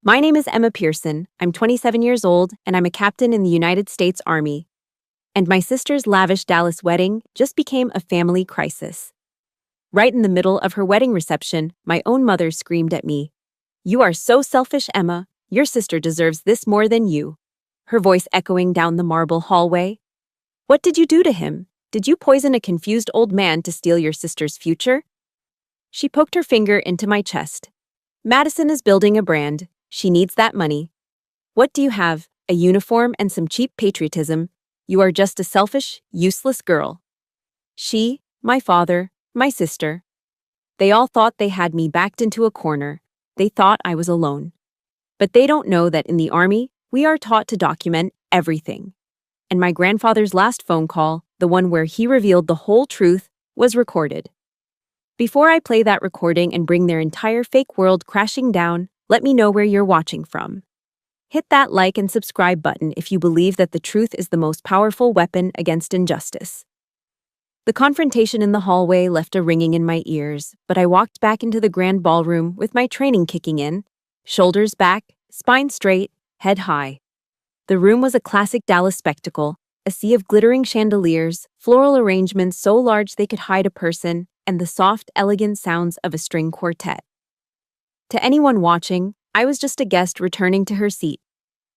My name is Emma Pearson. I'm 27 years old, and I'm a captain in the United States Army. And my sister's lavish Dallas wedding just became a family crisis. Right in the middle of her wedding reception, my own mother screamed at me, "You are so selfish, Emma. Your sister deserves this more than you." Her voice echoing down the marble hallway. "What did you do to him? Did you poison a confused old man to steal your sister's future?" She poked her finger into my chest. "Madison is building a brand. She needs that money. What do you have? A uniform and some cheap patriotism. You are just a selfish, useless girl." She, my father, my sister. They all thought they had me backed into a corner. They thought I was alone. But they don't know that in the Army, we are taught to document everything. And my grandfather's last phone call, the one where he revealed the whole truth, was recorded. Before I play that recording and bring their entire fake world crashing down, let me know where you're watching from. Hit that like and subscribe button if you believe that the truth is the most powerful weapon against injustice. The confrontation in the hallway left a ringing in my ears, but I walked back into the grand ballroom with my training kicking in, shoulders back, spine straight, head high. The room was a classic Dallas spectacle, a sea of glittering chandeliers, floral arrangements so large they could hide a person, and the soft, elegant sounds of a string quartet. To anyone watching, I was just a guest returning to her seat.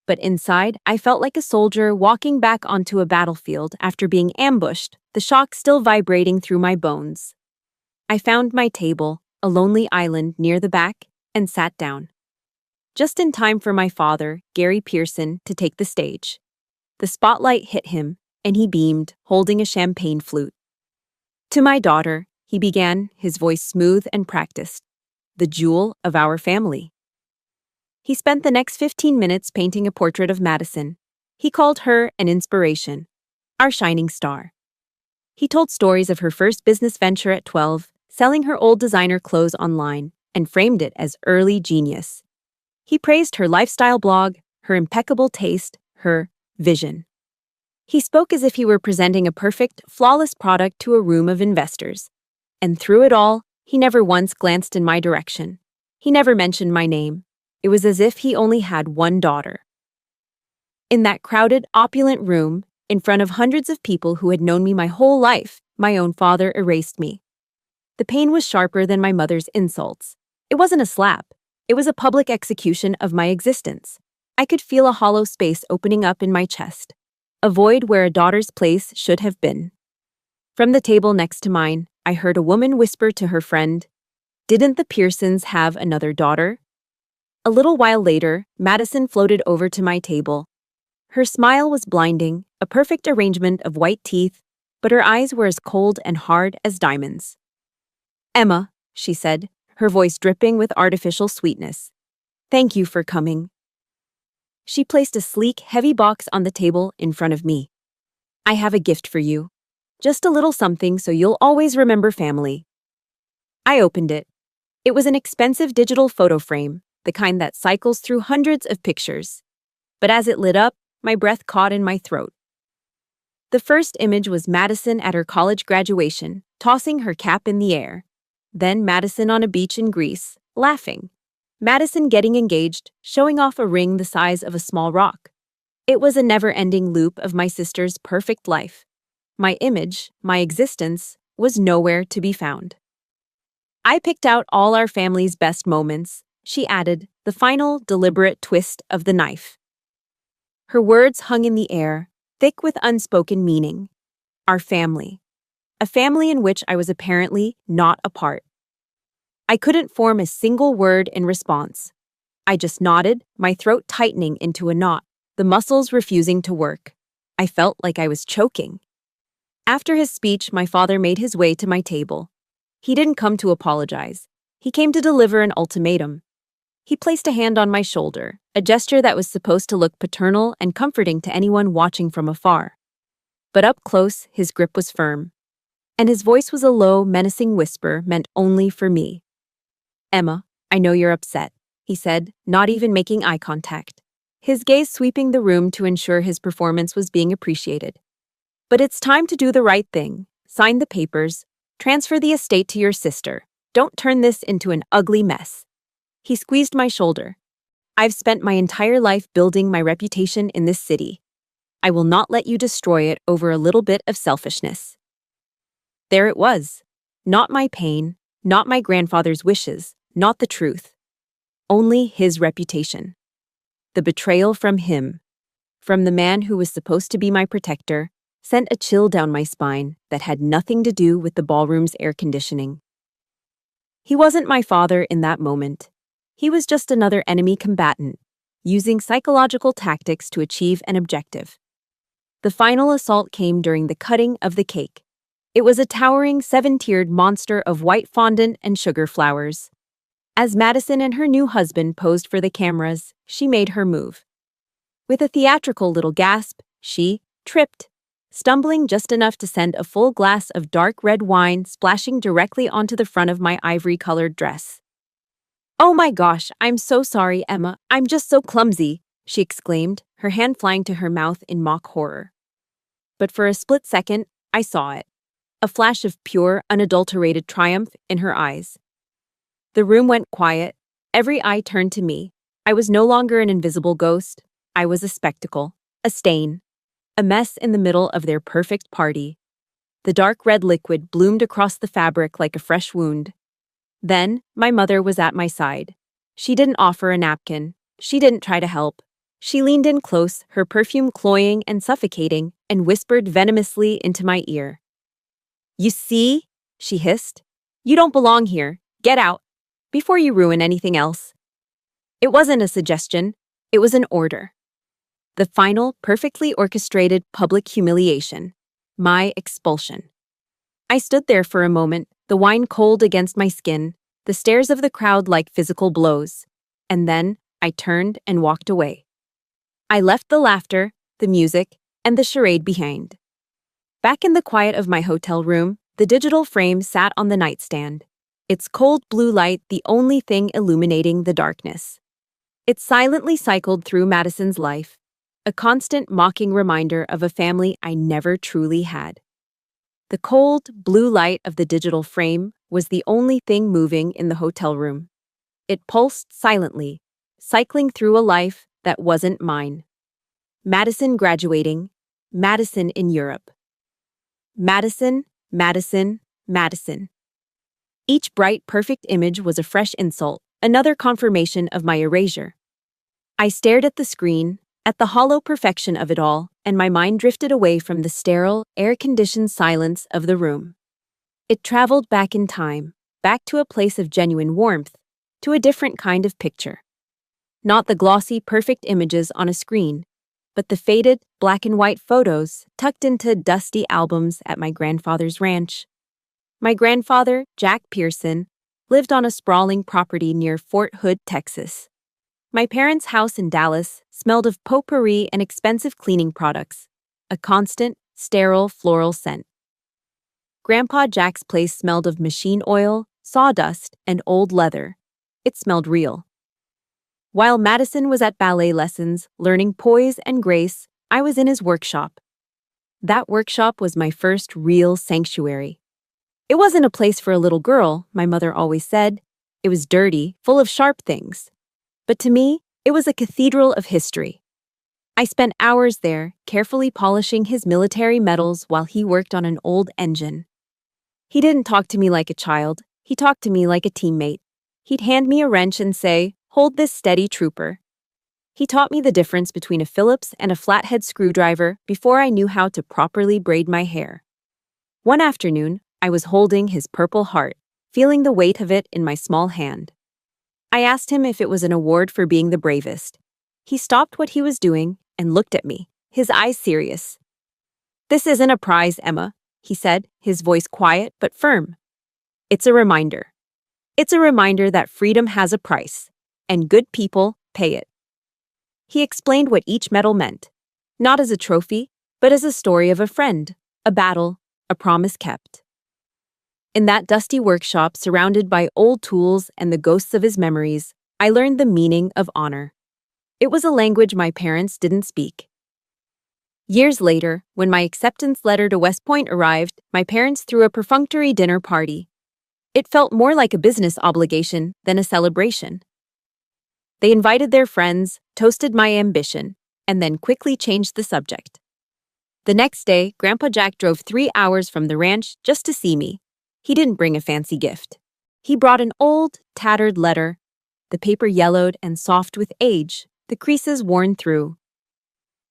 But inside, I felt like a soldier walking back onto a battlefield after being ambushed, the shock still vibrating through my bones. I found my table, a lonely island near the back, and sat down. Just in time for my father, Gary Pearson, to take the stage. The spotlight hit him, and he beamed, holding a champagne flute. "To my daughter," he began, his voice smooth and practiced, "the jewel of our family." He spent the next 15 minutes painting a portrait of Madison. He called her an inspiration, our shining star. He told stories of her first business venture at 12, selling her old designer clothes online, and framed it as early genius. He praised her lifestyle blog, her impeccable taste, her vision. He spoke as if he were presenting a perfect, flawless product to a room of investors. And through it all, he never once glanced in my direction. He never mentioned my name. It was as if he only had one daughter. In that crowded, opulent room, in front of hundreds of people who had known me my whole life, my own father erased me. The pain was sharper than my mother's insults. It wasn't a slap. It was a public execution of my existence. I could feel a hollow space opening up in my chest, a void where a daughter's place should have been. From the table next to mine, I heard a woman whisper to her friend, "Didn't the Pearsons have another daughter?" A little while later, Madison floated over to my table. Her smile was blinding, a perfect arrangement of white teeth, but her eyes were as cold and hard as diamonds. "Emma," she said, her voice dripping with artificial sweetness. "Thank you for coming." She placed a sleek, heavy box on the table in front of me. "I have a gift for you. Just a little something so you'll always remember family." I opened it. It was an expensive digital photo frame, the kind that cycles through hundreds of pictures. But as it lit up, my breath caught in my throat. The first image was Madison at her college graduation, tossing her cap in the air. Then Madison on a beach in Greece, laughing. Madison getting engaged, showing off a ring the size of a small rock. It was a never-ending loop of my sister's perfect life. My image, my existence, was nowhere to be found. I picked out all our family's best moments, she added, the final, deliberate twist of the knife. Her words hung in the air, thick with unspoken meaning. Our family. A family in which I was apparently not a part. I couldn't form a single word in response. I just nodded, my throat tightening into a knot, the muscles refusing to work. I felt like I was choking. After his speech, my father made his way to my table. He didn't come to apologize. He came to deliver an ultimatum. He placed a hand on my shoulder, a gesture that was supposed to look paternal and comforting to anyone watching from afar. But up close, his grip was firm. And his voice was a low, menacing whisper meant only for me. "Emma, I know you're upset," he said, not even making eye contact, his gaze sweeping the room to ensure his performance was being appreciated. "But it's time to do the right thing. Sign the papers. Transfer the estate to your sister. Don't turn this into an ugly mess." He squeezed my shoulder. I've spent my entire life building my reputation in this city. I will not let you destroy it over a little bit of selfishness." There it was. Not my pain, not my grandfather's wishes, not the truth. Only his reputation. The betrayal from him, from the man who was supposed to be my protector, sent a chill down my spine that had nothing to do with the ballroom's air conditioning. He wasn't my father in that moment. He was just another enemy combatant, using psychological tactics to achieve an objective. The final assault came during the cutting of the cake. It was a towering 7-tiered monster of white fondant and sugar flowers. As Madison and her new husband posed for the cameras, she made her move. With a theatrical little gasp, she tripped, stumbling just enough to send a full glass of dark red wine splashing directly onto the front of my ivory-colored dress. "Oh my gosh, I'm so sorry, Emma. I'm just so clumsy," she exclaimed, her hand flying to her mouth in mock horror. But for a split second, I saw it. A flash of pure, unadulterated triumph in her eyes. The room went quiet. Every eye turned to me. I was no longer an invisible ghost. I was a spectacle, a stain, a mess in the middle of their perfect party. The dark red liquid bloomed across the fabric like a fresh wound. Then, my mother was at my side. She didn't offer a napkin. She didn't try to help. She leaned in close, her perfume cloying and suffocating, and whispered venomously into my ear. "You see?" she hissed. "You don't belong here. Get out, before you ruin anything else." It wasn't a suggestion. It was an order. The final, perfectly orchestrated public humiliation. My expulsion. I stood there for a moment, the wine cold against my skin, the stares of the crowd like physical blows. And then I turned and walked away. I left the laughter, the music, and the charade behind. Back in the quiet of my hotel room, the digital frame sat on the nightstand, its cold blue light the only thing illuminating the darkness. It silently cycled through Madison's life, a constant mocking reminder of a family I never truly had. The cold, blue light of the digital frame was the only thing moving in the hotel room. It pulsed silently, cycling through a life that wasn't mine. Madison graduating, Madison in Europe. Madison, Madison, Madison. Each bright, perfect image was a fresh insult, another confirmation of my erasure. I stared at the screen, at the hollow perfection of it all, and my mind drifted away from the sterile, air-conditioned silence of the room. It traveled back in time, back to a place of genuine warmth, to a different kind of picture. Not the glossy, perfect images on a screen, but the faded, black-and-white photos tucked into dusty albums at my grandfather's ranch. My grandfather, Jack Pearson, lived on a sprawling property near Fort Hood, Texas. My parents' house in Dallas smelled of potpourri and expensive cleaning products, a constant, sterile floral scent. Grandpa Jack's place smelled of machine oil, sawdust, and old leather. It smelled real. While Madison was at ballet lessons, learning poise and grace, I was in his workshop. That workshop was my first real sanctuary. It wasn't a place for a little girl, my mother always said. It was dirty, full of sharp things. But to me, it was a cathedral of history. I spent hours there, carefully polishing his military medals while he worked on an old engine. He didn't talk to me like a child. He talked to me like a teammate. He'd hand me a wrench and say, "Hold this steady, trooper." He taught me the difference between a Phillips and a flathead screwdriver before I knew how to properly braid my hair. One afternoon, I was holding his Purple Heart, feeling the weight of it in my small hand. I asked him if it was an award for being the bravest. He stopped what he was doing and looked at me, his eyes serious. "This isn't a prize, Emma," he said, his voice quiet but firm. "It's a reminder. It's a reminder that freedom has a price, and good people pay it." He explained what each medal meant, not as a trophy, but as a story of a friend, a battle, a promise kept. In that dusty workshop, surrounded by old tools and the ghosts of his memories, I learned the meaning of honor. It was a language my parents didn't speak. Years later, when my acceptance letter to West Point arrived, my parents threw a perfunctory dinner party. It felt more like a business obligation than a celebration. They invited their friends, toasted my ambition, and then quickly changed the subject. The next day, Grandpa Jack drove 3 hours from the ranch just to see me. He didn't bring a fancy gift. He brought an old, tattered letter, the paper yellowed and soft with age, the creases worn through.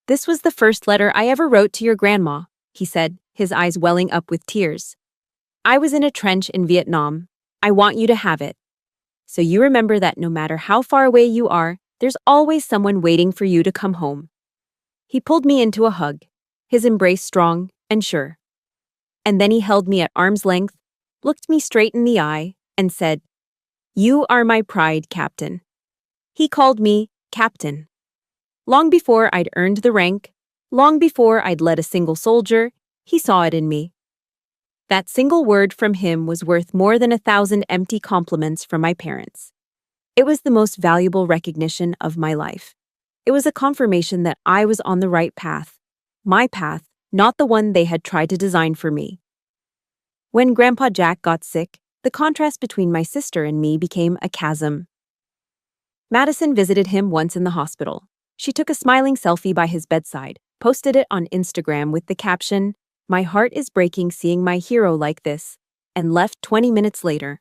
"This was the first letter I ever wrote to your grandma," he said, his eyes welling up with tears. "I was in a trench in Vietnam. I want you to have it. So you remember that no matter how far away you are, there's always someone waiting for you to come home." He pulled me into a hug, his embrace strong and sure. And then he held me at arm's length, looked me straight in the eye, and said, "You are my pride, Captain." He called me Captain. Long before I'd earned the rank, long before I'd led a single soldier, he saw it in me. That single word from him was worth more than 1,000 empty compliments from my parents. It was the most valuable recognition of my life. It was a confirmation that I was on the right path, my path, not the one they had tried to design for me. When Grandpa Jack got sick, the contrast between my sister and me became a chasm. Madison visited him once in the hospital. She took a smiling selfie by his bedside, posted it on Instagram with the caption, "My heart is breaking seeing my hero like this," and left 20 minutes later.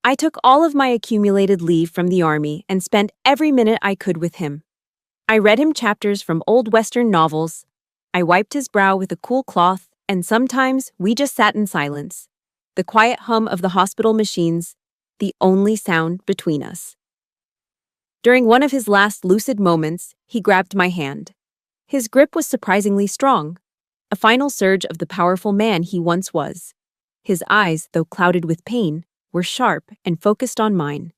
I took all of my accumulated leave from the army and spent every minute I could with him. I read him chapters from old Western novels. I wiped his brow with a cool cloth, and sometimes we just sat in silence. The quiet hum of the hospital machines, the only sound between us. During one of his last lucid moments, he grabbed my hand. His grip was surprisingly strong, a final surge of the powerful man he once was. His eyes, though clouded with pain, were sharp and focused on mine.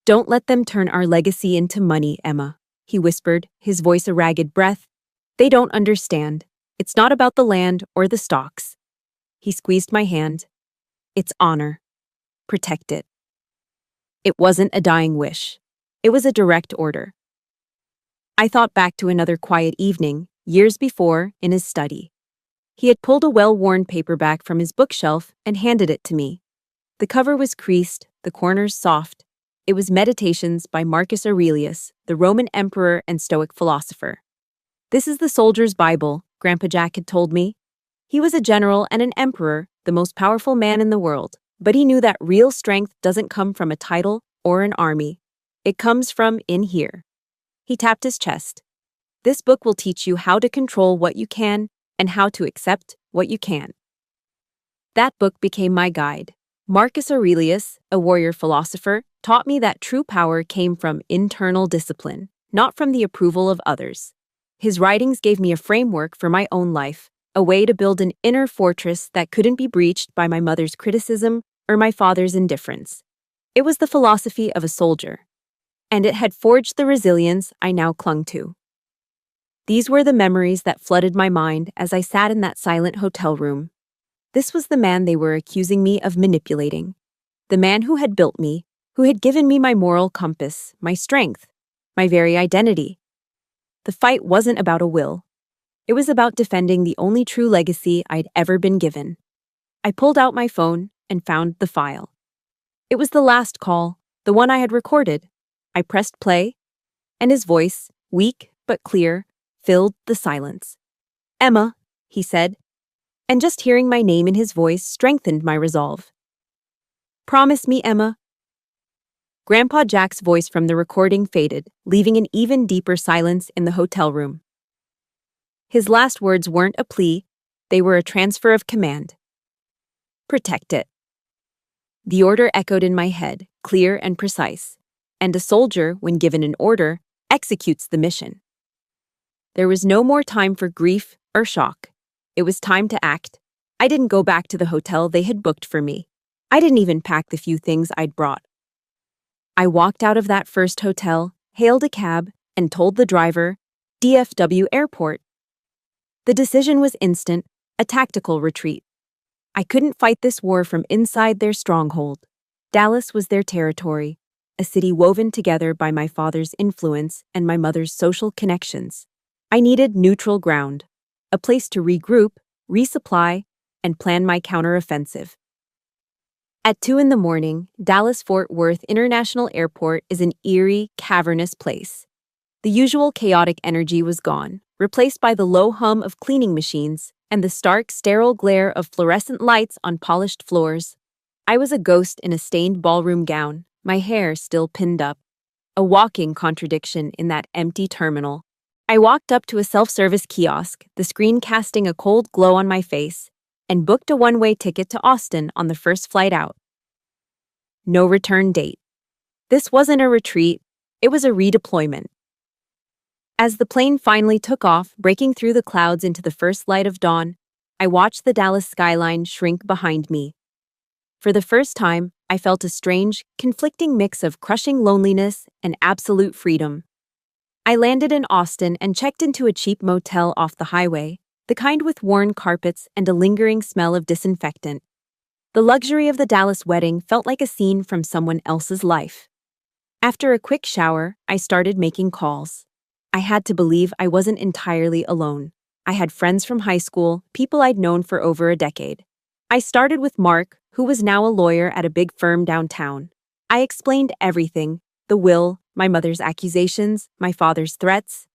"Don't let them turn our legacy into money, Emma," he whispered, his voice a ragged breath. "They don't understand. It's not about the land or the stocks." He squeezed my hand. "It's honor. Protect it." It wasn't a dying wish. It was a direct order. I thought back to another quiet evening, years before, in his study. He had pulled a well-worn paperback from his bookshelf and handed it to me. The cover was creased, the corners soft. It was Meditations by Marcus Aurelius, the Roman emperor and Stoic philosopher. "This is the soldier's Bible," Grandpa Jack had told me. He was a general and an emperor, the most powerful man in the world, but he knew that real strength doesn't come from a title or an army. It comes from in here. He tapped his chest. "This book will teach you how to control what you can and how to accept what you can't." That book became my guide. Marcus Aurelius, a warrior philosopher, taught me that true power came from internal discipline, not from the approval of others. His writings gave me a framework for my own life, a way to build an inner fortress that couldn't be breached by my mother's criticism or my father's indifference. It was the philosophy of a soldier, and it had forged the resilience I now clung to. These were the memories that flooded my mind as I sat in that silent hotel room. This was the man they were accusing me of manipulating. The man who had built me, who had given me my moral compass, my strength, my very identity. The fight wasn't about a will. It was about defending the only true legacy I'd ever been given. I pulled out my phone and found the file. It was the last call, the one I had recorded. I pressed play, and his voice, weak but clear, filled the silence. "Emma," he said, and just hearing my name in his voice strengthened my resolve. "Promise me, Emma." Grandpa Jack's voice from the recording faded, leaving an even deeper silence in the hotel room. His last words weren't a plea, they were a transfer of command. "Protect it." The order echoed in my head, clear and precise. And a soldier, when given an order, executes the mission. There was no more time for grief or shock. It was time to act. I didn't go back to the hotel they had booked for me. I didn't even pack the few things I'd brought. I walked out of that first hotel, hailed a cab, and told the driver, "DFW Airport." The decision was instant, a tactical retreat. I couldn't fight this war from inside their stronghold. Dallas was their territory, a city woven together by my father's influence and my mother's social connections. I needed neutral ground, a place to regroup, resupply, and plan my counteroffensive. At 2 in the morning, Dallas-Fort Worth International Airport is an eerie, cavernous place. The usual chaotic energy was gone, replaced by the low hum of cleaning machines and the stark, sterile glare of fluorescent lights on polished floors. I was a ghost in a stained ballroom gown, my hair still pinned up, a walking contradiction in that empty terminal. I walked up to a self-service kiosk, the screen casting a cold glow on my face, and booked a one-way ticket to Austin on the first flight out. No return date. This wasn't a retreat, it was a redeployment. As the plane finally took off, breaking through the clouds into the first light of dawn, I watched the Dallas skyline shrink behind me. For the first time, I felt a strange, conflicting mix of crushing loneliness and absolute freedom. I landed in Austin and checked into a cheap motel off the highway, the kind with worn carpets and a lingering smell of disinfectant. The luxury of the Dallas wedding felt like a scene from someone else's life. After a quick shower, I started making calls. I had to believe I wasn't entirely alone. I had friends from high school, people I'd known for over a decade. I started with Mark, who was now a lawyer at a big firm downtown. I explained everything: the will, my mother's accusations, my father's threats.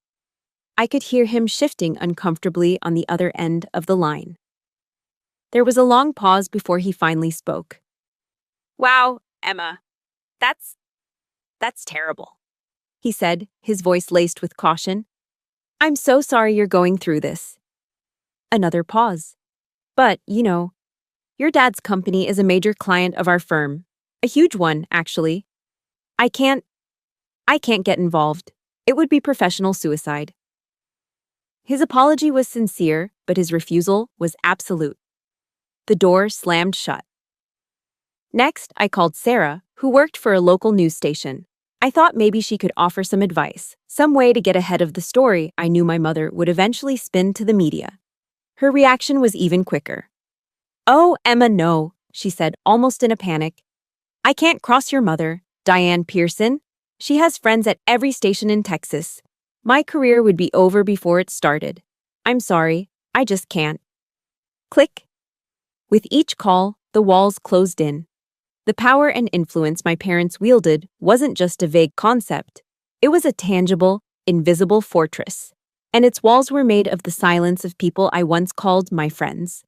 I could hear him shifting uncomfortably on the other end of the line. There was a long pause before he finally spoke. "Wow, Emma, that's terrible," he said, his voice laced with caution. "I'm so sorry you're going through this." Another pause. "But, your dad's company is a major client of our firm. A huge one, actually. I can't get involved. It would be professional suicide." His apology was sincere, but his refusal was absolute. The door slammed shut. Next, I called Sarah, who worked for a local news station. I thought maybe she could offer some advice, some way to get ahead of the story I knew my mother would eventually spin to the media. Her reaction was even quicker. "Oh, Emma, no," she said, almost in a panic. "I can't cross your mother, Diane Pearson. She has friends at every station in Texas. My career would be over before it started. I'm sorry, I just can't." Click. With each call, the walls closed in. The power and influence my parents wielded wasn't just a vague concept. It was a tangible, invisible fortress. And its walls were made of the silence of people I once called my friends.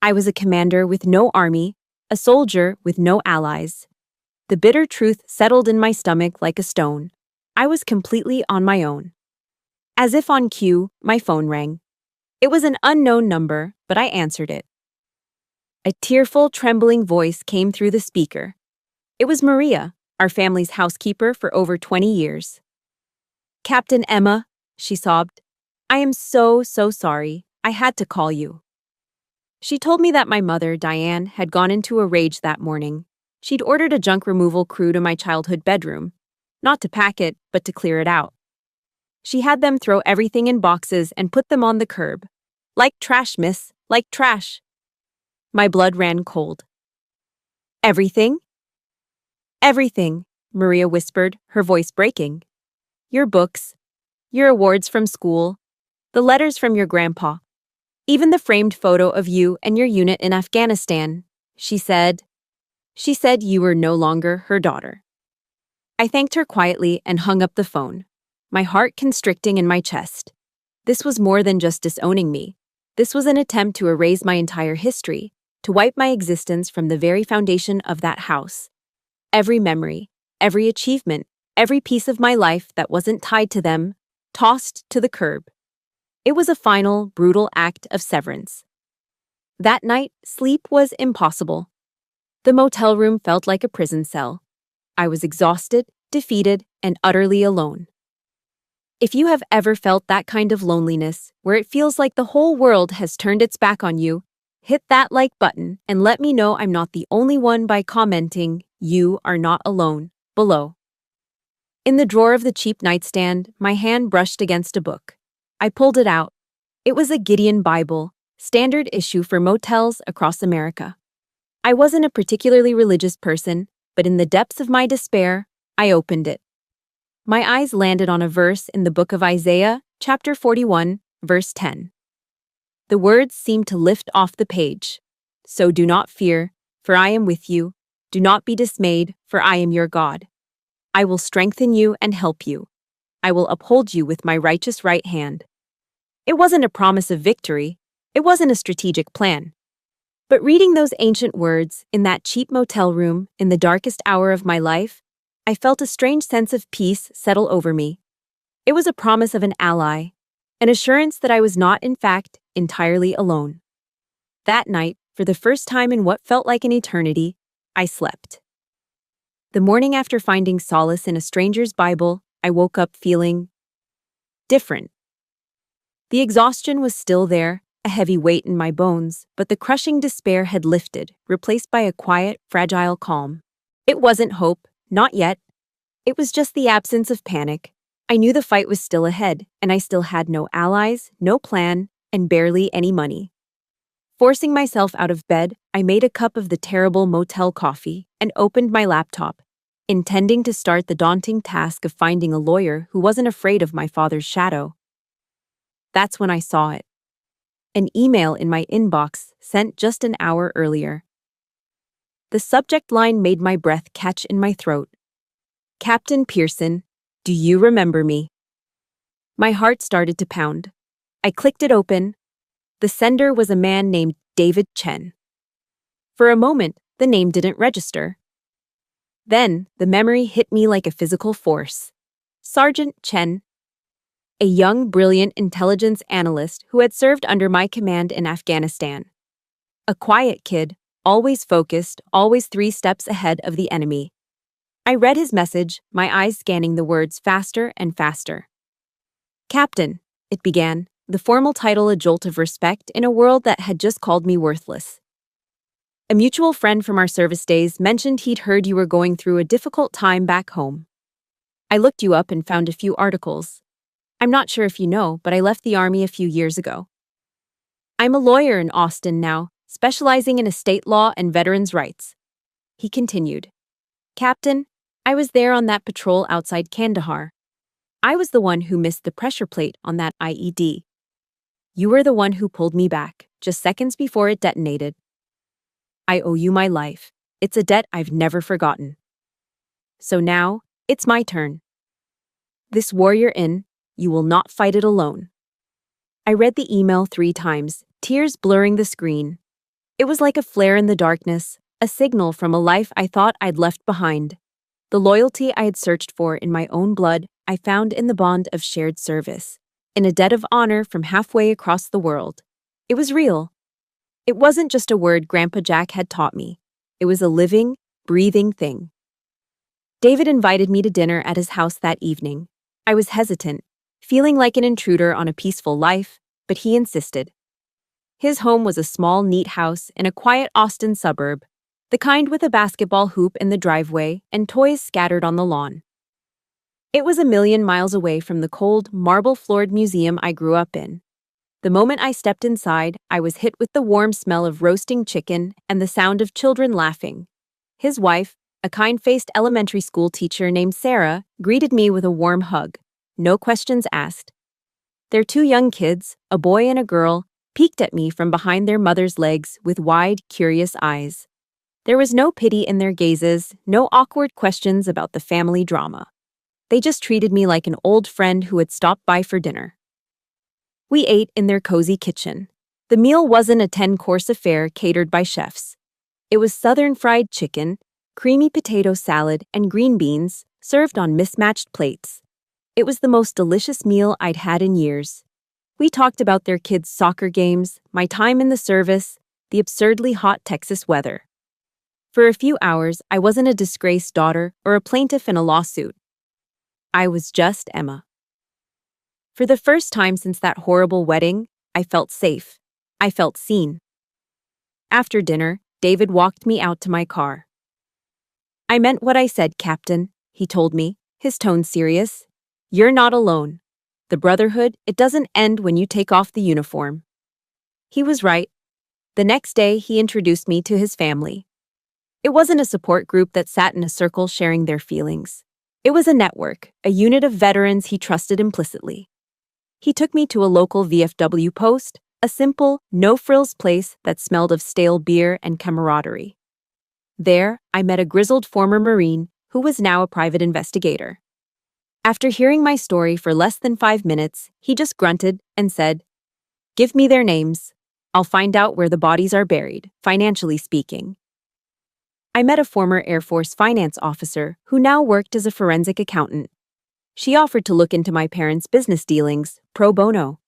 I was a commander with no army, a soldier with no allies. The bitter truth settled in my stomach like a stone. I was completely on my own. As if on cue, my phone rang. It was an unknown number, but I answered it. A tearful, trembling voice came through the speaker. It was Maria, our family's housekeeper for over 20 years. "Captain Emma," she sobbed, "I am so sorry. I had to call you." She told me that my mother, Diane, had gone into a rage that morning. She'd ordered a junk removal crew to my childhood bedroom. Not to pack it, but to clear it out. She had them throw everything in boxes and put them on the curb. "Like trash, miss, like trash." My blood ran cold. "Everything?" "Everything," Maria whispered, her voice breaking. "Your books, your awards from school, the letters from your grandpa, even the framed photo of you and your unit in Afghanistan. She said you were no longer her daughter." I thanked her quietly and hung up the phone, my heart constricting in my chest. This was more than just disowning me. This was an attempt to erase my entire history, to wipe my existence from the very foundation of that house. Every memory, every achievement, every piece of my life that wasn't tied to them, tossed to the curb. It was a final, brutal act of severance. That night, sleep was impossible. The motel room felt like a prison cell. I was exhausted, defeated, and utterly alone. If you have ever felt that kind of loneliness, where it feels like the whole world has turned its back on you, hit that like button and let me know I'm not the only one by commenting, "You are not alone," below. In the drawer of the cheap nightstand, my hand brushed against a book. I pulled it out. It was a Gideon Bible, standard issue for motels across America. I wasn't a particularly religious person, but in the depths of my despair, I opened it. My eyes landed on a verse in the book of Isaiah, chapter 41, verse 10. The words seemed to lift off the page. "So do not fear, for I am with you. Do not be dismayed, for I am your God. I will strengthen you and help you. I will uphold you with my righteous right hand. It wasn't a promise of victory. It wasn't a strategic plan. But reading those ancient words in that cheap motel room in the darkest hour of my life, I felt a strange sense of peace settle over me. It was a promise of an ally, an assurance that I was not, in fact, entirely alone. That night, for the first time in what felt like an eternity, I slept. The morning after finding solace in a stranger's Bible, I woke up feeling different. The exhaustion was still there, a heavy weight in my bones, but the crushing despair had lifted, replaced by a quiet, fragile calm. It wasn't hope, not yet. It was just the absence of panic. I knew the fight was still ahead, and I still had no allies, no plan, and barely any money. Forcing myself out of bed, I made a cup of the terrible motel coffee and opened my laptop, intending to start the daunting task of finding a lawyer who wasn't afraid of my father's shadow. That's when I saw it. An email in my inbox sent just an hour earlier. The subject line made my breath catch in my throat. Captain Pearson, do you remember me? My heart started to pound. I clicked it open. The sender was a man named David Chen. For a moment, the name didn't register. Then, the memory hit me like a physical force. Sergeant Chen, a young, brilliant intelligence analyst who had served under my command in Afghanistan. A quiet kid, always focused, always 3 steps ahead of the enemy. I read his message, my eyes scanning the words faster and faster. Captain, it began, the formal title a jolt of respect in a world that had just called me worthless. A mutual friend from our service days mentioned he'd heard you were going through a difficult time back home. I looked you up and found a few articles. I'm not sure if you know, but I left the Army a few years ago. I'm a lawyer in Austin now, specializing in estate law and veterans' rights. He continued. Captain, I was there on that patrol outside Kandahar. I was the one who missed the pressure plate on that IED. You were the one who pulled me back, just seconds before it detonated. I owe you my life. It's a debt I've never forgotten. So now, it's my turn. This war you're in, you will not fight it alone. I read the email 3 times, tears blurring the screen. It was like a flare in the darkness, a signal from a life I thought I'd left behind. The loyalty I had searched for in my own blood, I found in the bond of shared service, in a debt of honor from halfway across the world. It was real. It wasn't just a word Grandpa Jack had taught me. It was a living, breathing thing. David invited me to dinner at his house that evening. I was hesitant, feeling like an intruder on a peaceful life, but he insisted. His home was a small, neat house in a quiet Austin suburb, the kind with a basketball hoop in the driveway and toys scattered on the lawn. It was a million miles away from the cold, marble-floored museum I grew up in. The moment I stepped inside, I was hit with the warm smell of roasting chicken and the sound of children laughing. His wife, a kind-faced elementary school teacher named Sarah, greeted me with a warm hug. No questions asked. Their 2 young kids, a boy and a girl, peeked at me from behind their mother's legs with wide, curious eyes. There was no pity in their gazes, no awkward questions about the family drama. They just treated me like an old friend who had stopped by for dinner. We ate in their cozy kitchen. The meal wasn't a 10-course affair catered by chefs. It was Southern fried chicken, creamy potato salad, and green beans served on mismatched plates. It was the most delicious meal I'd had in years. We talked about their kids' soccer games, my time in the service, the absurdly hot Texas weather. For a few hours, I wasn't a disgraced daughter or a plaintiff in a lawsuit. I was just Emma. For the first time since that horrible wedding, I felt safe. I felt seen. After dinner, David walked me out to my car. I meant what I said, Captain, he told me, his tone serious. You're not alone. The brotherhood, it doesn't end when you take off the uniform. He was right. The next day, he introduced me to his family. It wasn't a support group that sat in a circle sharing their feelings. It was a network, a unit of veterans he trusted implicitly. He took me to a local VFW post, a simple, no-frills place that smelled of stale beer and camaraderie. There, I met a grizzled former Marine who was now a private investigator. After hearing my story for less than 5 minutes, he just grunted and said, "Give me their names. I'll find out where the bodies are buried, financially speaking." I met a former Air Force finance officer who now worked as a forensic accountant. She offered to look into my parents' business dealings, pro bono.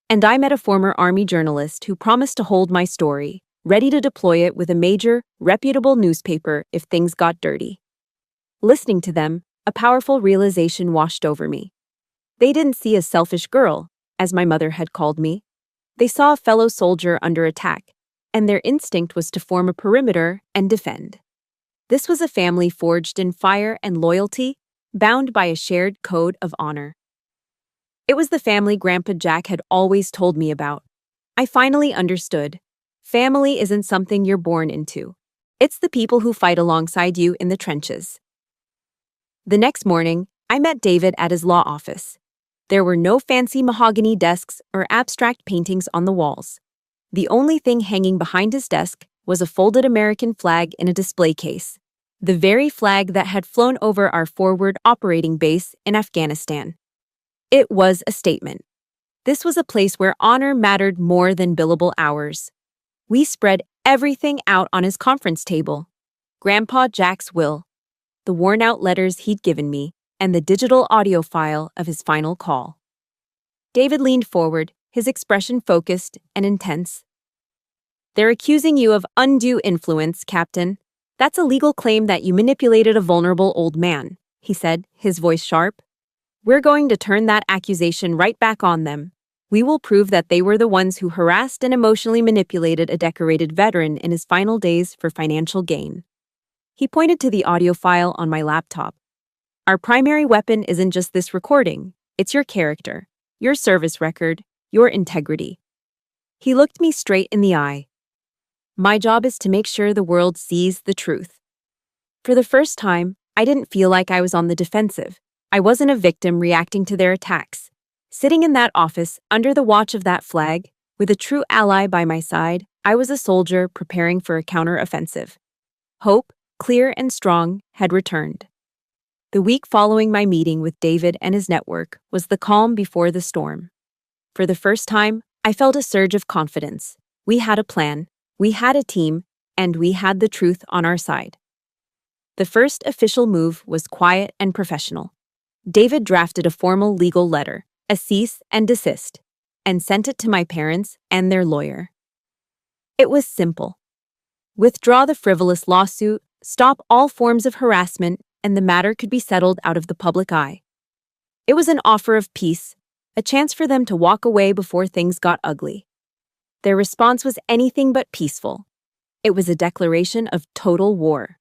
And I met a former Army journalist who promised to hold my story, ready to deploy it with a major, reputable newspaper if things got dirty. Listening to them, a powerful realization washed over me. They didn't see a selfish girl, as my mother had called me. They saw a fellow soldier under attack, and their instinct was to form a perimeter and defend. This was a family forged in fire and loyalty, bound by a shared code of honor. It was the family Grandpa Jack had always told me about. I finally understood. Family isn't something you're born into. It's the people who fight alongside you in the trenches. The next morning, I met David at his law office. There were no fancy mahogany desks or abstract paintings on the walls. The only thing hanging behind his desk was a folded American flag in a display case, the very flag that had flown over our forward operating base in Afghanistan. It was a statement. This was a place where honor mattered more than billable hours. We spread everything out on his conference table. Grandpa Jack's will, the worn-out letters he'd given me, and the digital audio file of his final call. David leaned forward, his expression focused and intense. "They're accusing you of undue influence, Captain. That's a legal claim that you manipulated a vulnerable old man," he said, his voice sharp. "We're going to turn that accusation right back on them. We will prove that they were the ones who harassed and emotionally manipulated a decorated veteran in his final days for financial gain." He pointed to the audio file on my laptop. "Our primary weapon isn't just this recording, it's your character, your service record, your integrity." He looked me straight in the eye. "My job is to make sure the world sees the truth." For the first time, I didn't feel like I was on the defensive. I wasn't a victim reacting to their attacks. Sitting in that office, under the watch of that flag, with a true ally by my side, I was a soldier preparing for a counter-offensive. Hope, clear and strong, had returned. The week following my meeting with David and his network was the calm before the storm. For the first time, I felt a surge of confidence. We had a plan, we had a team, and we had the truth on our side. The first official move was quiet and professional. David drafted a formal legal letter, a cease and desist, and sent it to my parents and their lawyer. It was simple. Withdraw the frivolous lawsuit, stop all forms of harassment, and the matter could be settled out of the public eye. It was an offer of peace, a chance for them to walk away before things got ugly. Their response was anything but peaceful. It was a declaration of total war.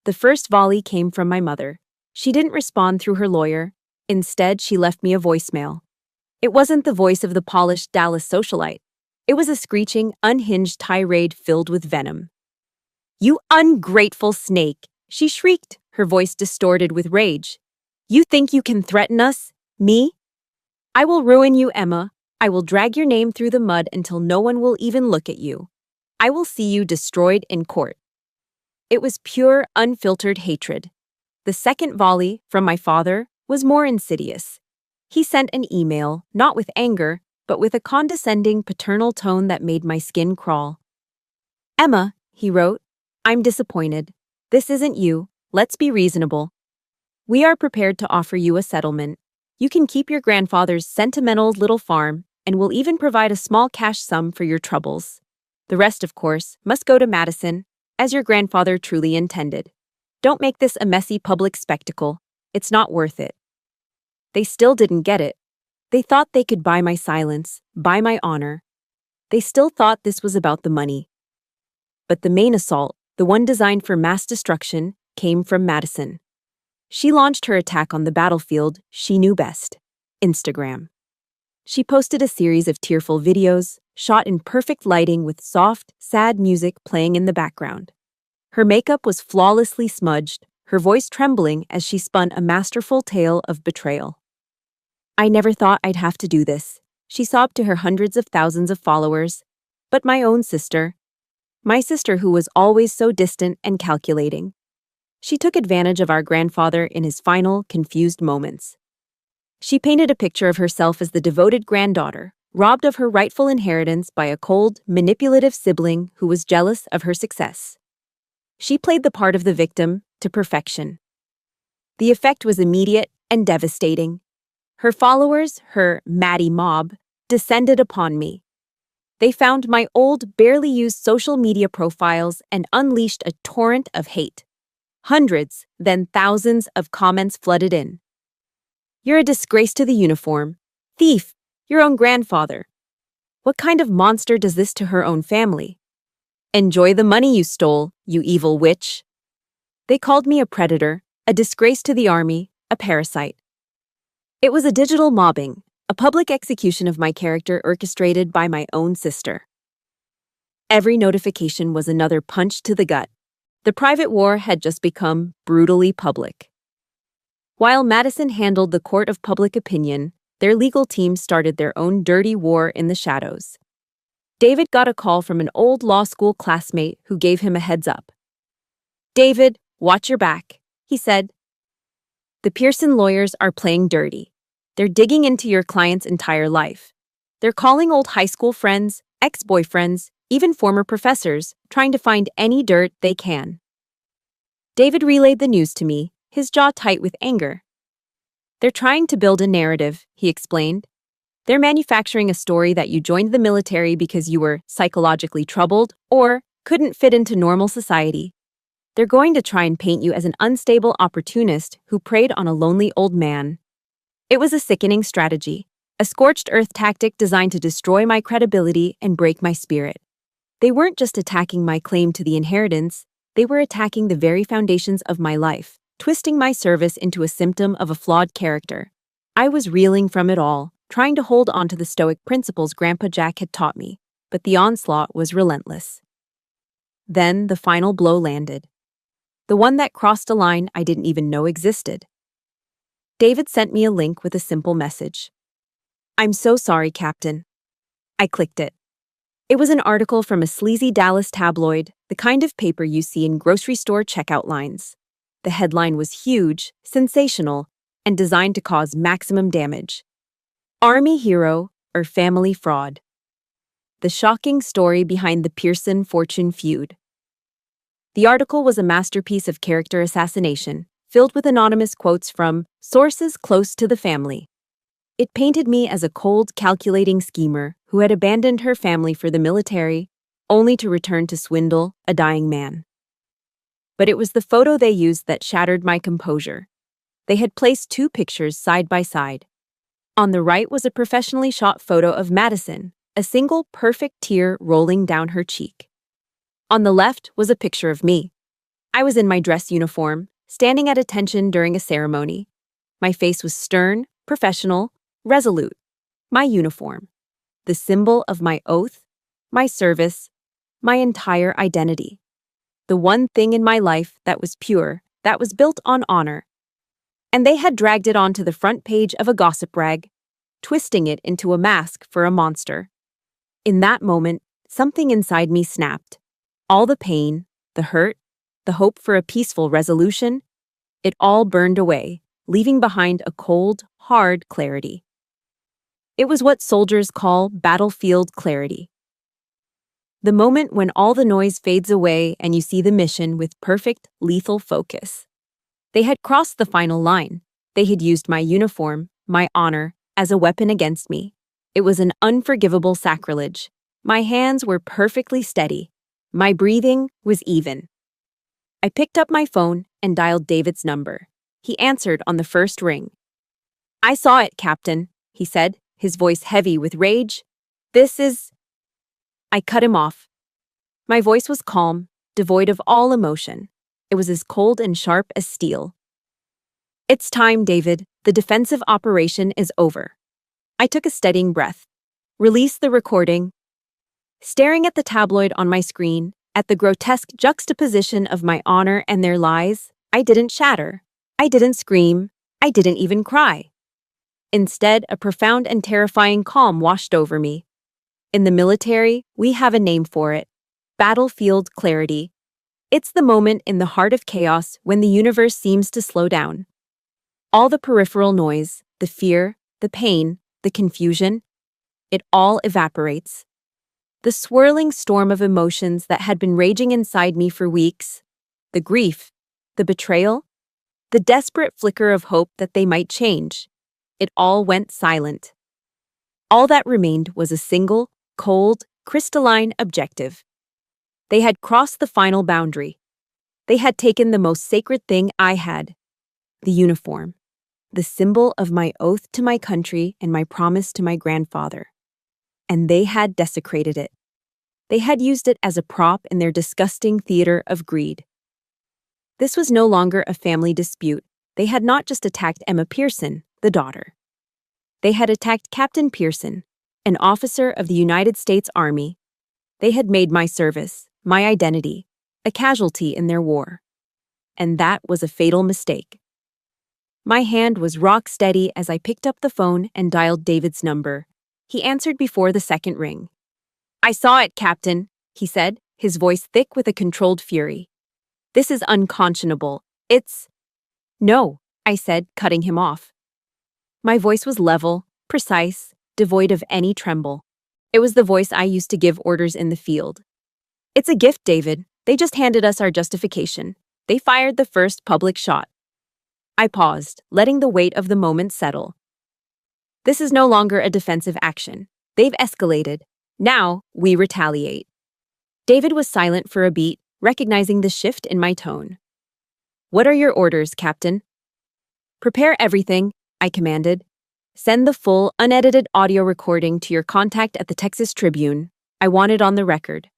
The first volley came from my mother. She didn't respond through her lawyer. Instead, she left me a voicemail. It wasn't the voice of the polished Dallas socialite. It was a screeching, unhinged tirade filled with venom. "You ungrateful snake!" she shrieked, her voice distorted with rage. "You think you can threaten us? Me? I will ruin you, Emma. I will drag your name through the mud until no one will even look at you. I will see you destroyed in court." It was pure, unfiltered hatred. The second volley, from my father, was more insidious. He sent an email, not with anger, but with a condescending, paternal tone that made my skin crawl. "Emma," he wrote, "I'm disappointed. This isn't you. Let's be reasonable. We are prepared to offer you a settlement. You can keep your grandfather's sentimental little farm, and we'll even provide a small cash sum for your troubles. The rest, of course, must go to Madison, as your grandfather truly intended. Don't make this a messy public spectacle. It's not worth it." They still didn't get it. They thought they could buy my silence, buy my honor. They still thought this was about the money. But the main assault, the one designed for mass destruction, came from Madison. She launched her attack on the battlefield she knew best: Instagram. She posted a series of tearful videos, shot in perfect lighting with soft, sad music playing in the background. Her makeup was flawlessly smudged, her voice trembling as she spun a masterful tale of betrayal. "I never thought I'd have to do this," she sobbed to her hundreds of thousands of followers. "But my own sister." My sister, who was always so distant and calculating. She took advantage of our grandfather in his final, confused moments. She painted a picture of herself as the devoted granddaughter, robbed of her rightful inheritance by a cold, manipulative sibling who was jealous of her success. She played the part of the victim to perfection. The effect was immediate and devastating. Her followers, her Maddie mob, descended upon me. They found my old, barely used social media profiles and unleashed a torrent of hate. Hundreds, then thousands of comments flooded in. You're a disgrace to the uniform. Thief, your own grandfather. What kind of monster does this to her own family? Enjoy the money you stole, you evil witch. They called me a predator, a disgrace to the army, a parasite. It was a digital mobbing, a public execution of my character orchestrated by my own sister. Every notification was another punch to the gut. The private war had just become brutally public. While Madison handled the court of public opinion, their legal team started their own dirty war in the shadows. David got a call from an old law school classmate who gave him a heads up. "David, watch your back," he said. "The Pearson lawyers are playing dirty. They're digging into your client's entire life. They're calling old high school friends, ex-boyfriends, even former professors, trying to find any dirt they can." David relayed the news to me, his jaw tight with anger. "They're trying to build a narrative," he explained. "They're manufacturing a story that you joined the military because you were psychologically troubled or couldn't fit into normal society. They're going to try and paint you as an unstable opportunist who preyed on a lonely old man." It was a sickening strategy, a scorched earth tactic designed to destroy my credibility and break my spirit. They weren't just attacking my claim to the inheritance, they were attacking the very foundations of my life, twisting my service into a symptom of a flawed character. I was reeling from it all, trying to hold on to the stoic principles Grandpa Jack had taught me, but the onslaught was relentless. Then the final blow landed. The one that crossed a line I didn't even know existed. David sent me a link with a simple message. "I'm so sorry, Captain." I clicked it. It was an article from a sleazy Dallas tabloid, the kind of paper you see in grocery store checkout lines. The headline was huge, sensational, and designed to cause maximum damage. Army hero or family fraud. The shocking story behind the Pearson fortune feud. The article was a masterpiece of character assassination, filled with anonymous quotes from sources close to the family. It painted me as a cold, calculating schemer who had abandoned her family for the military, only to return to swindle a dying man. But it was the photo they used that shattered my composure. They had placed two pictures side by side. On the right was a professionally shot photo of Madison, a single perfect tear rolling down her cheek. On the left was a picture of me. I was in my dress uniform, standing at attention during a ceremony. My face was stern, professional, resolute. My uniform. The symbol of my oath, my service, my entire identity. The one thing in my life that was pure, that was built on honor. And they had dragged it onto the front page of a gossip rag, twisting it into a mask for a monster. In that moment, something inside me snapped. All the pain, the hurt, the hope for a peaceful resolution, it all burned away, leaving behind a cold, hard clarity. It was what soldiers call battlefield clarity. The moment when all the noise fades away and you see the mission with perfect, lethal focus. They had crossed the final line. They had used my uniform, my honor, as a weapon against me. It was an unforgivable sacrilege. My hands were perfectly steady. My breathing was even. I picked up my phone and dialed David's number. He answered on the first ring. "I saw it, Captain," he said, his voice heavy with rage. "This is—" I cut him off. My voice was calm, devoid of all emotion. It was as cold and sharp as steel. "It's time, David. The defensive operation is over." I took a steadying breath. "Release the recording." Staring at the tabloid on my screen, at the grotesque juxtaposition of my honor and their lies, I didn't shatter. I didn't scream. I didn't even cry. Instead, a profound and terrifying calm washed over me. In the military, we have a name for it. Battlefield clarity. It's the moment in the heart of chaos when the universe seems to slow down. All the peripheral noise, the fear, the pain, the confusion, it all evaporates. The swirling storm of emotions that had been raging inside me for weeks, the grief, the betrayal, the desperate flicker of hope that they might change, it all went silent. All that remained was a single, cold, crystalline objective. They had crossed the final boundary. They had taken the most sacred thing I had, the uniform, the symbol of my oath to my country and my promise to my grandfather. And they had desecrated it. They had used it as a prop in their disgusting theater of greed. This was no longer a family dispute. They had not just attacked Emma Pearson, the daughter. They had attacked Captain Pearson, an officer of the United States Army. They had made my service, my identity, a casualty in their war. And that was a fatal mistake. My hand was rock steady as I picked up the phone and dialed David's number. He answered before the second ring. "I saw it, Captain," he said, his voice thick with a controlled fury. "This is unconscionable. It's—" "No," I said, cutting him off. My voice was level, precise, devoid of any tremble. It was the voice I used to give orders in the field. "It's a gift, David. They just handed us our justification. They fired the first public shot." I paused, letting the weight of the moment settle. This is no longer a defensive action. They've escalated. Now, we retaliate. David was silent for a beat, recognizing the shift in my tone. "What are your orders, Captain?" "Prepare everything," I commanded. "Send the full, unedited audio recording to your contact at the Texas Tribune. I want it on the record.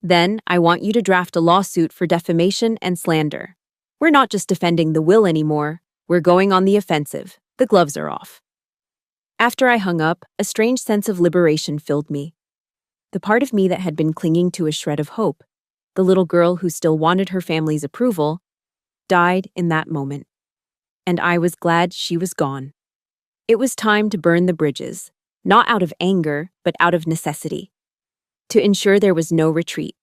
Then, I want you to draft a lawsuit for defamation and slander. We're not just defending the will anymore. We're going on the offensive. The gloves are off." After I hung up, a strange sense of liberation filled me. The part of me that had been clinging to a shred of hope, the little girl who still wanted her family's approval, died in that moment. And I was glad she was gone. It was time to burn the bridges, not out of anger, but out of necessity, to ensure there was no retreat.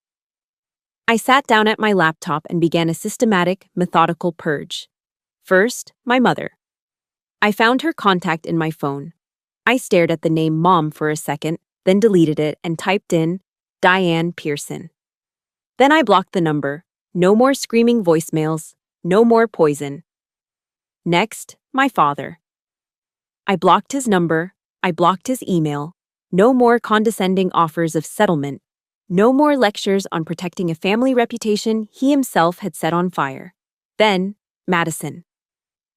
I sat down at my laptop and began a systematic, methodical purge. First, my mother. I found her contact in my phone. I stared at the name Mom for a second, then deleted it and typed in Diane Pearson. Then I blocked the number. No more screaming voicemails. No more poison. Next, my father. I blocked his number. I blocked his email. No more condescending offers of settlement. No more lectures on protecting a family reputation he himself had set on fire. Then, Madison.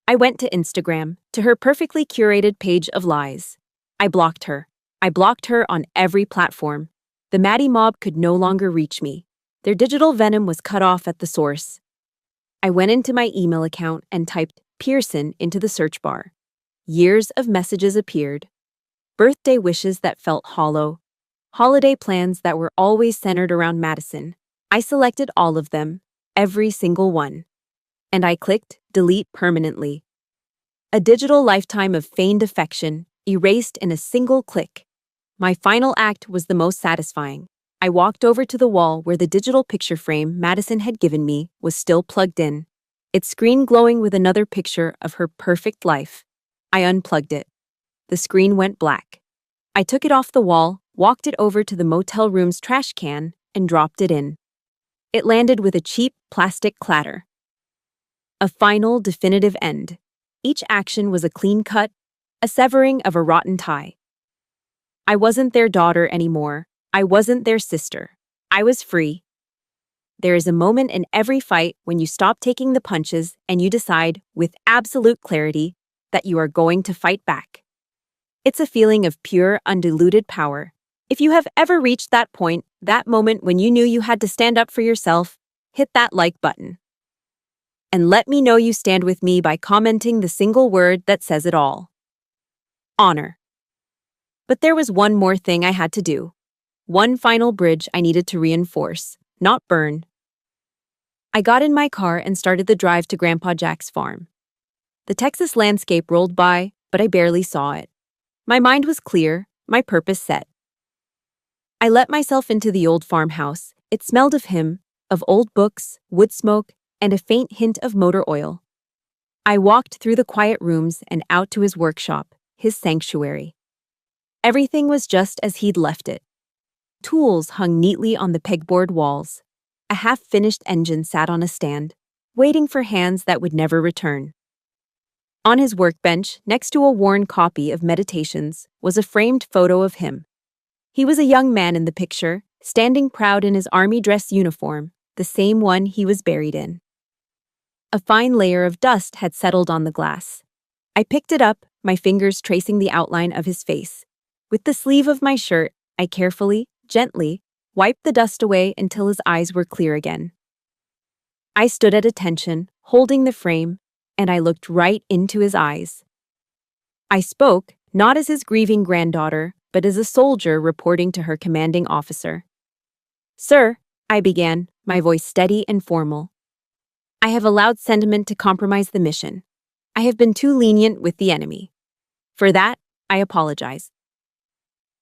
I went to Instagram, to her perfectly curated page of lies. I blocked her. I blocked her on every platform. The Maddie mob could no longer reach me. Their digital venom was cut off at the source. I went into my email account and typed Pearson into the search bar. Years of messages appeared. Birthday wishes that felt hollow. Holiday plans that were always centered around Madison. I selected all of them, every single one. And I clicked delete permanently. A digital lifetime of feigned affection, erased in a single click. My final act was the most satisfying. I walked over to the wall where the digital picture frame Madison had given me was still plugged in, its screen glowing with another picture of her perfect life. I unplugged it. The screen went black. I took it off the wall, walked it over to the motel room's trash can, and dropped it in. It landed with a cheap plastic clatter. A final, definitive end. Each action was a clean cut, a severing of a rotten tie. I wasn't their daughter anymore. I wasn't their sister. I was free. There is a moment in every fight when you stop taking the punches and you decide, with absolute clarity, that you are going to fight back. It's a feeling of pure, undiluted power. If you have ever reached that point, that moment when you knew you had to stand up for yourself, hit that like button. And let me know you stand with me by commenting the single word that says it all. Honor. But there was one more thing I had to do. One final bridge I needed to reinforce, not burn. I got in my car and started the drive to Grandpa Jack's farm. The Texas landscape rolled by, but I barely saw it. My mind was clear, my purpose set. I let myself into the old farmhouse, It smelled of him, of old books, wood smoke, and a faint hint of motor oil. I walked through the quiet rooms and out to his workshop, his sanctuary. Everything was just as he'd left it. Tools hung neatly on the pegboard walls. A half-finished engine sat on a stand, waiting for hands that would never return. On his workbench, next to a worn copy of Meditations, was a framed photo of him. He was a young man in the picture, standing proud in his army dress uniform, the same one he was buried in. A fine layer of dust had settled on the glass. I picked it up, my fingers tracing the outline of his face. With the sleeve of my shirt, I carefully, gently, wiped the dust away until his eyes were clear again. I stood at attention, holding the frame, and I looked right into his eyes. I spoke, not as his grieving granddaughter, but as a soldier reporting to her commanding officer. "Sir," I began, my voice steady and formal, "I have allowed sentiment to compromise the mission. I have been too lenient with the enemy. For that, I apologize."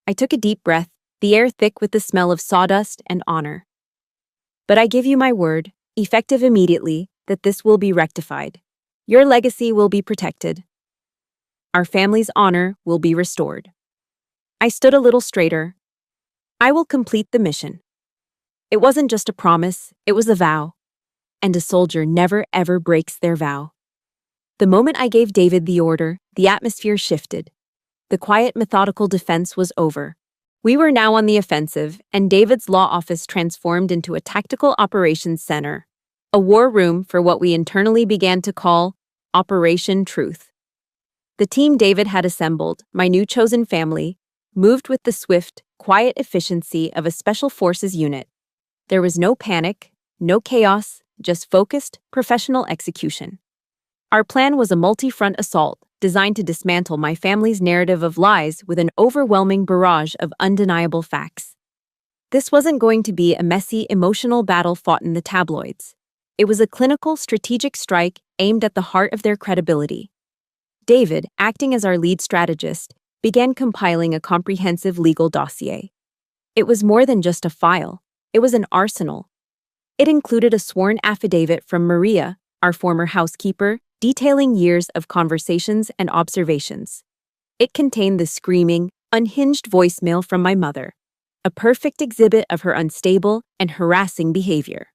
I took a deep breath, the air thick with the smell of sawdust and honor. "But I give you my word, effective immediately, that this will be rectified. Your legacy will be protected. Our family's honor will be restored." I stood a little straighter. "I will complete the mission." It wasn't just a promise, it was a vow. And a soldier never ever breaks their vow. The moment I gave David the order, the atmosphere shifted. The quiet, methodical defense was over. We were now on the offensive, and David's law office transformed into a tactical operations center, a war room for what we internally began to call Operation Truth. The team David had assembled, my new chosen family, moved with the swift, quiet efficiency of a special forces unit. There was no panic, no chaos, just focused, professional execution. Our plan was a multi-front assault designed to dismantle my family's narrative of lies with an overwhelming barrage of undeniable facts. This wasn't going to be a messy, emotional battle fought in the tabloids. It was a clinical, strategic strike aimed at the heart of their credibility. David, acting as our lead strategist, began compiling a comprehensive legal dossier. It was more than just a file. It was an arsenal. It included a sworn affidavit from Maria, our former housekeeper, detailing years of conversations and observations. It contained the screaming, unhinged voicemail from my mother, a perfect exhibit of her unstable and harassing behavior.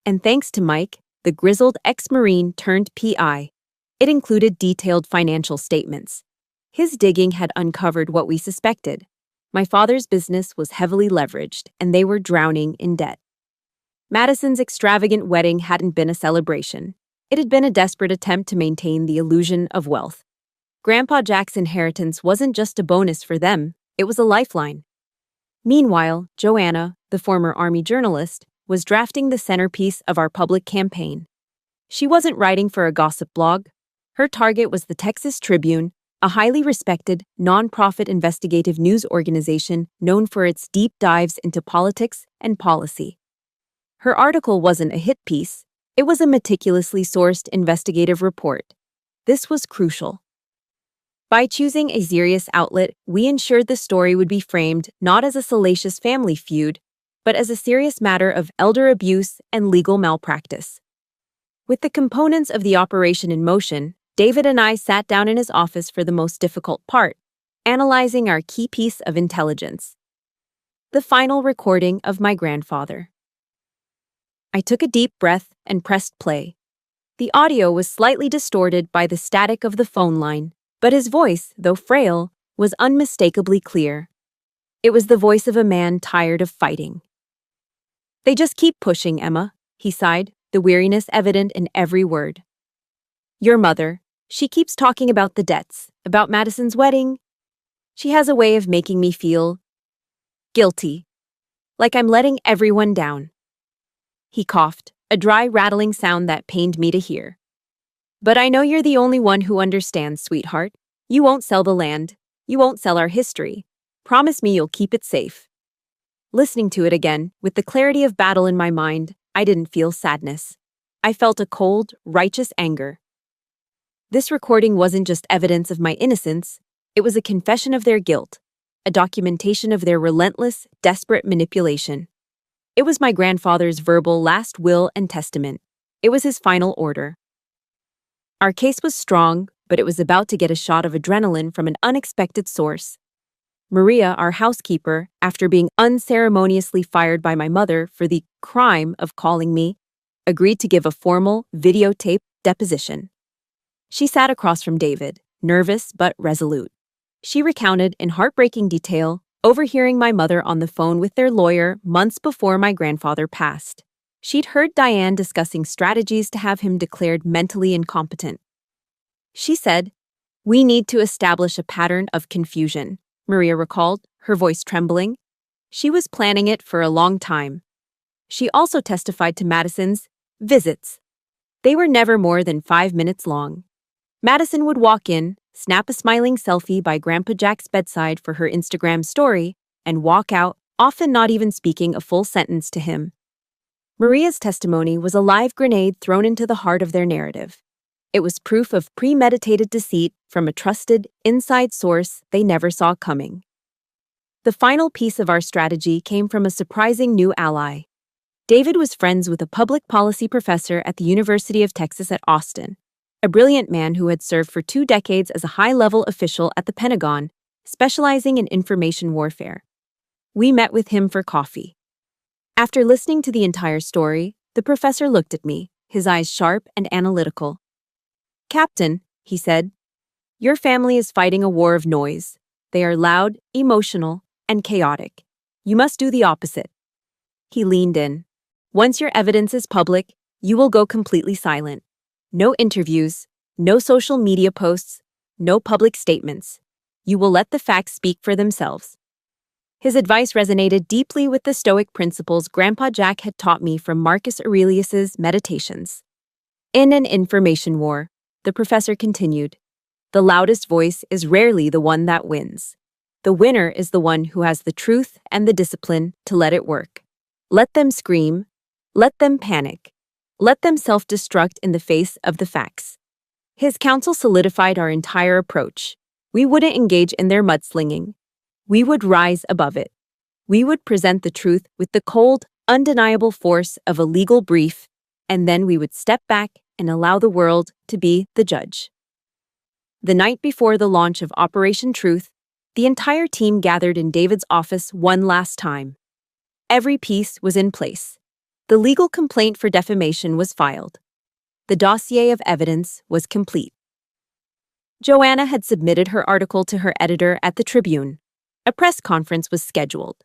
And thanks to Mike, the grizzled ex-Marine turned PI, it included detailed financial statements. His digging had uncovered what we suspected. My father's business was heavily leveraged, and they were drowning in debt. Madison's extravagant wedding hadn't been a celebration. It had been a desperate attempt to maintain the illusion of wealth. Grandpa Jack's inheritance wasn't just a bonus for them, it was a lifeline. Meanwhile, Joanna, the former Army journalist, was drafting the centerpiece of our public campaign. She wasn't writing for a gossip blog. Her target was the Texas Tribune, a highly respected, nonprofit investigative news organization known for its deep dives into politics and policy. Her article wasn't a hit piece, it was a meticulously sourced investigative report. This was crucial. By choosing a serious outlet, we ensured the story would be framed not as a salacious family feud, but as a serious matter of elder abuse and legal malpractice. With the components of the operation in motion, David and I sat down in his office for the most difficult part, analyzing our key piece of intelligence: the final recording of my grandfather. I took a deep breath and pressed play. The audio was slightly distorted by the static of the phone line, but his voice, though frail, was unmistakably clear. It was the voice of a man tired of fighting. "They just keep pushing, Emma," he sighed, the weariness evident in every word. "Your mother, she keeps talking about the debts, about Madison's wedding. She has a way of making me feel guilty, like I'm letting everyone down." He coughed, a dry, rattling sound that pained me to hear. "But I know you're the only one who understands, sweetheart. You won't sell the land. You won't sell our history. Promise me you'll keep it safe." Listening to it again, with the clarity of battle in my mind, I didn't feel sadness. I felt a cold, righteous anger. This recording wasn't just evidence of my innocence, it was a confession of their guilt, a documentation of their relentless, desperate manipulation. It was my grandfather's verbal last will and testament. It was his final order. Our case was strong, but it was about to get a shot of adrenaline from an unexpected source. Maria, our housekeeper, after being unceremoniously fired by my mother for the crime of calling me, agreed to give a formal videotape deposition. She sat across from David, nervous but resolute. She recounted in heartbreaking detail, overhearing my mother on the phone with their lawyer months before my grandfather passed. She'd heard Diane discussing strategies to have him declared mentally incompetent. She said, "We need to establish a pattern of confusion," Maria recalled, her voice trembling. She was planning it for a long time. She also testified to Madison's visits. They were never more than 5 minutes long. Madison would walk in, snap a smiling selfie by Grandpa Jack's bedside for her Instagram story, and walk out, often not even speaking a full sentence to him. Maria's testimony was a live grenade thrown into the heart of their narrative. It was proof of premeditated deceit from a trusted, inside source they never saw coming. The final piece of our strategy came from a surprising new ally. David was friends with a public policy professor at the University of Texas at Austin, a brilliant man who had served for 2 decades as a high-level official at the Pentagon, specializing in information warfare. We met with him for coffee. After listening to the entire story, the professor looked at me, his eyes sharp and analytical. "Captain," he said, "your family is fighting a war of noise. They are loud, emotional, and chaotic. You must do the opposite." He leaned in. "Once your evidence is public, you will go completely silent. No interviews, no social media posts, no public statements. You will let the facts speak for themselves." His advice resonated deeply with the Stoic principles Grandpa Jack had taught me from Marcus Aurelius's Meditations. In an information war, the professor continued, the loudest voice is rarely the one that wins. The winner is the one who has the truth and the discipline to let it work. Let them scream. Let them panic. Let them self-destruct in the face of the facts. His counsel solidified our entire approach. We wouldn't engage in their mudslinging. We would rise above it. We would present the truth with the cold, undeniable force of a legal brief, and then we would step back and allow the world to be the judge. The night before the launch of Operation Truth, the entire team gathered in David's office one last time. Every piece was in place. The legal complaint for defamation was filed. The dossier of evidence was complete. Joanna had submitted her article to her editor at the Tribune. A press conference was scheduled.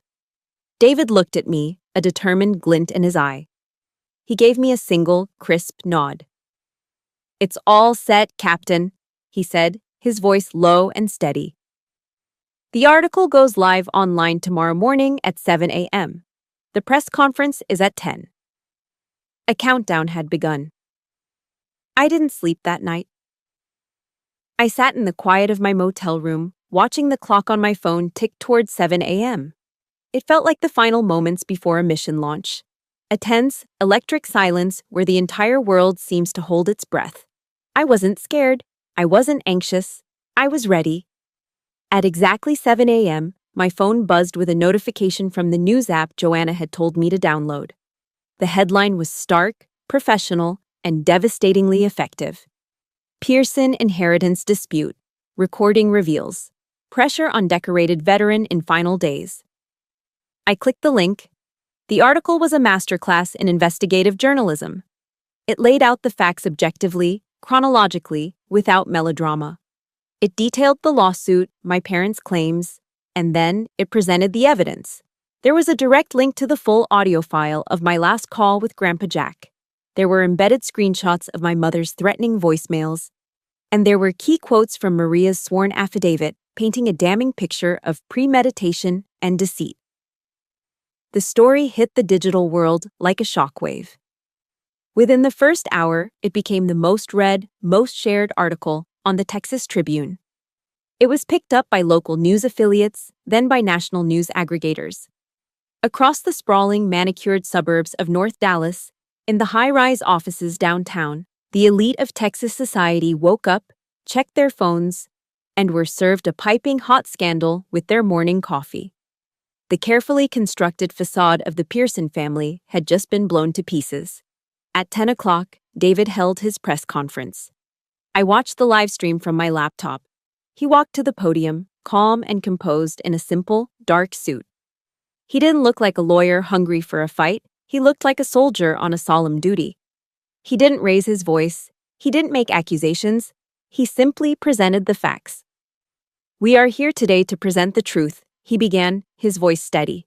David looked at me, a determined glint in his eye. He gave me a single, crisp nod. "It's all set, Captain," he said, his voice low and steady. "The article goes live online tomorrow morning at 7 a.m. The press conference is at 10. A countdown had begun. I didn't sleep that night. I sat in the quiet of my motel room, watching the clock on my phone tick toward 7 a.m. It felt like the final moments before a mission launch. A tense, electric silence where the entire world seems to hold its breath. I wasn't scared. I wasn't anxious. I was ready. At exactly 7 a.m., my phone buzzed with a notification from the news app Joanna had told me to download. The headline was stark, professional, and devastatingly effective. Pearson Inheritance Dispute. Recording reveals. Pressure on decorated veteran in final days. I clicked the link. The article was a masterclass in investigative journalism. It laid out the facts objectively, chronologically, without melodrama. It detailed the lawsuit, my parents' claims, and then it presented the evidence. There was a direct link to the full audio file of my last call with Grandpa Jack. There were embedded screenshots of my mother's threatening voicemails, and there were key quotes from Maria's sworn affidavit, painting a damning picture of premeditation and deceit. The story hit the digital world like a shockwave. Within the first hour, it became the most read, most shared article on the Texas Tribune. It was picked up by local news affiliates, then by national news aggregators. Across the sprawling, manicured suburbs of North Dallas, in the high-rise offices downtown, the elite of Texas society woke up, checked their phones, and were served a piping hot scandal with their morning coffee. The carefully constructed facade of the Pearson family had just been blown to pieces. At 10 o'clock, David held his press conference. I watched the live stream from my laptop. He walked to the podium, calm and composed in a simple, dark suit. He didn't look like a lawyer hungry for a fight. He looked like a soldier on a solemn duty. He didn't raise his voice. He didn't make accusations. He simply presented the facts. "We are here today to present the truth," he began, his voice steady.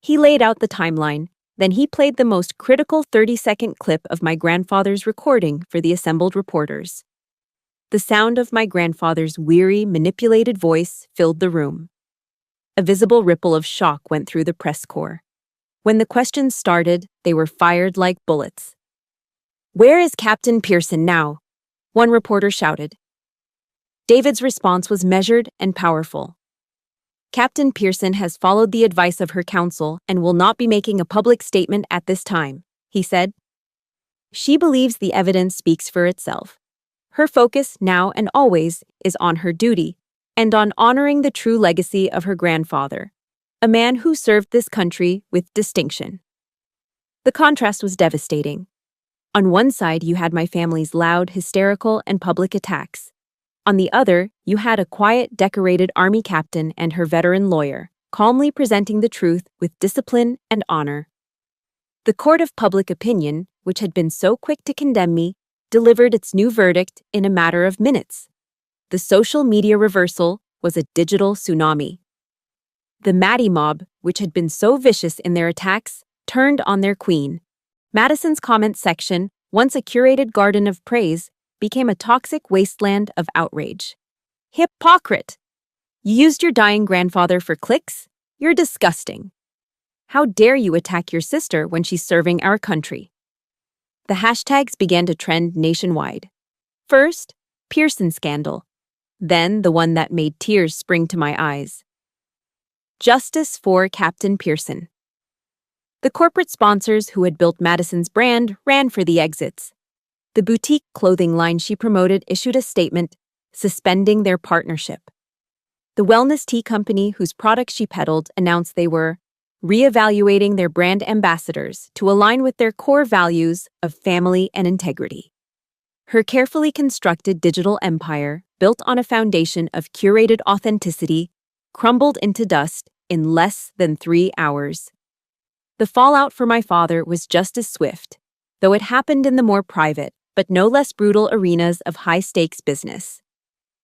He laid out the timeline, then he played the most critical 30-second clip of my grandfather's recording for the assembled reporters. The sound of my grandfather's weary, manipulated voice filled the room. A visible ripple of shock went through the press corps. When the questions started, they were fired like bullets. "Where is Captain Pearson now?" one reporter shouted. David's response was measured and powerful. "Captain Pearson has followed the advice of her counsel and will not be making a public statement at this time," he said. "She believes the evidence speaks for itself. Her focus now and always is on her duty and on honoring the true legacy of her grandfather, a man who served this country with distinction." The contrast was devastating. On one side, you had my family's loud, hysterical, and public attacks. On the other, you had a quiet, decorated Army captain and her veteran lawyer, calmly presenting the truth with discipline and honor. The court of public opinion, which had been so quick to condemn me, delivered its new verdict in a matter of minutes. The social media reversal was a digital tsunami. The Maddie mob, which had been so vicious in their attacks, turned on their queen. Madison's comment section, once a curated garden of praise, became a toxic wasteland of outrage. "Hypocrite! You used your dying grandfather for clicks? You're disgusting. How dare you attack your sister when she's serving our country?" The hashtags began to trend nationwide. First, Pearson scandal. Then the one that made tears spring to my eyes. Justice for Captain Pearson. The corporate sponsors who had built Madison's brand ran for the exits. The boutique clothing line she promoted issued a statement suspending their partnership. The wellness tea company whose products she peddled announced they were reevaluating their brand ambassadors to align with their core values of family and integrity. Her carefully constructed digital empire, built on a foundation of curated authenticity, crumbled into dust in less than 3 hours. The fallout for my father was just as swift, though it happened in the more private, but no less brutal arenas of high-stakes business.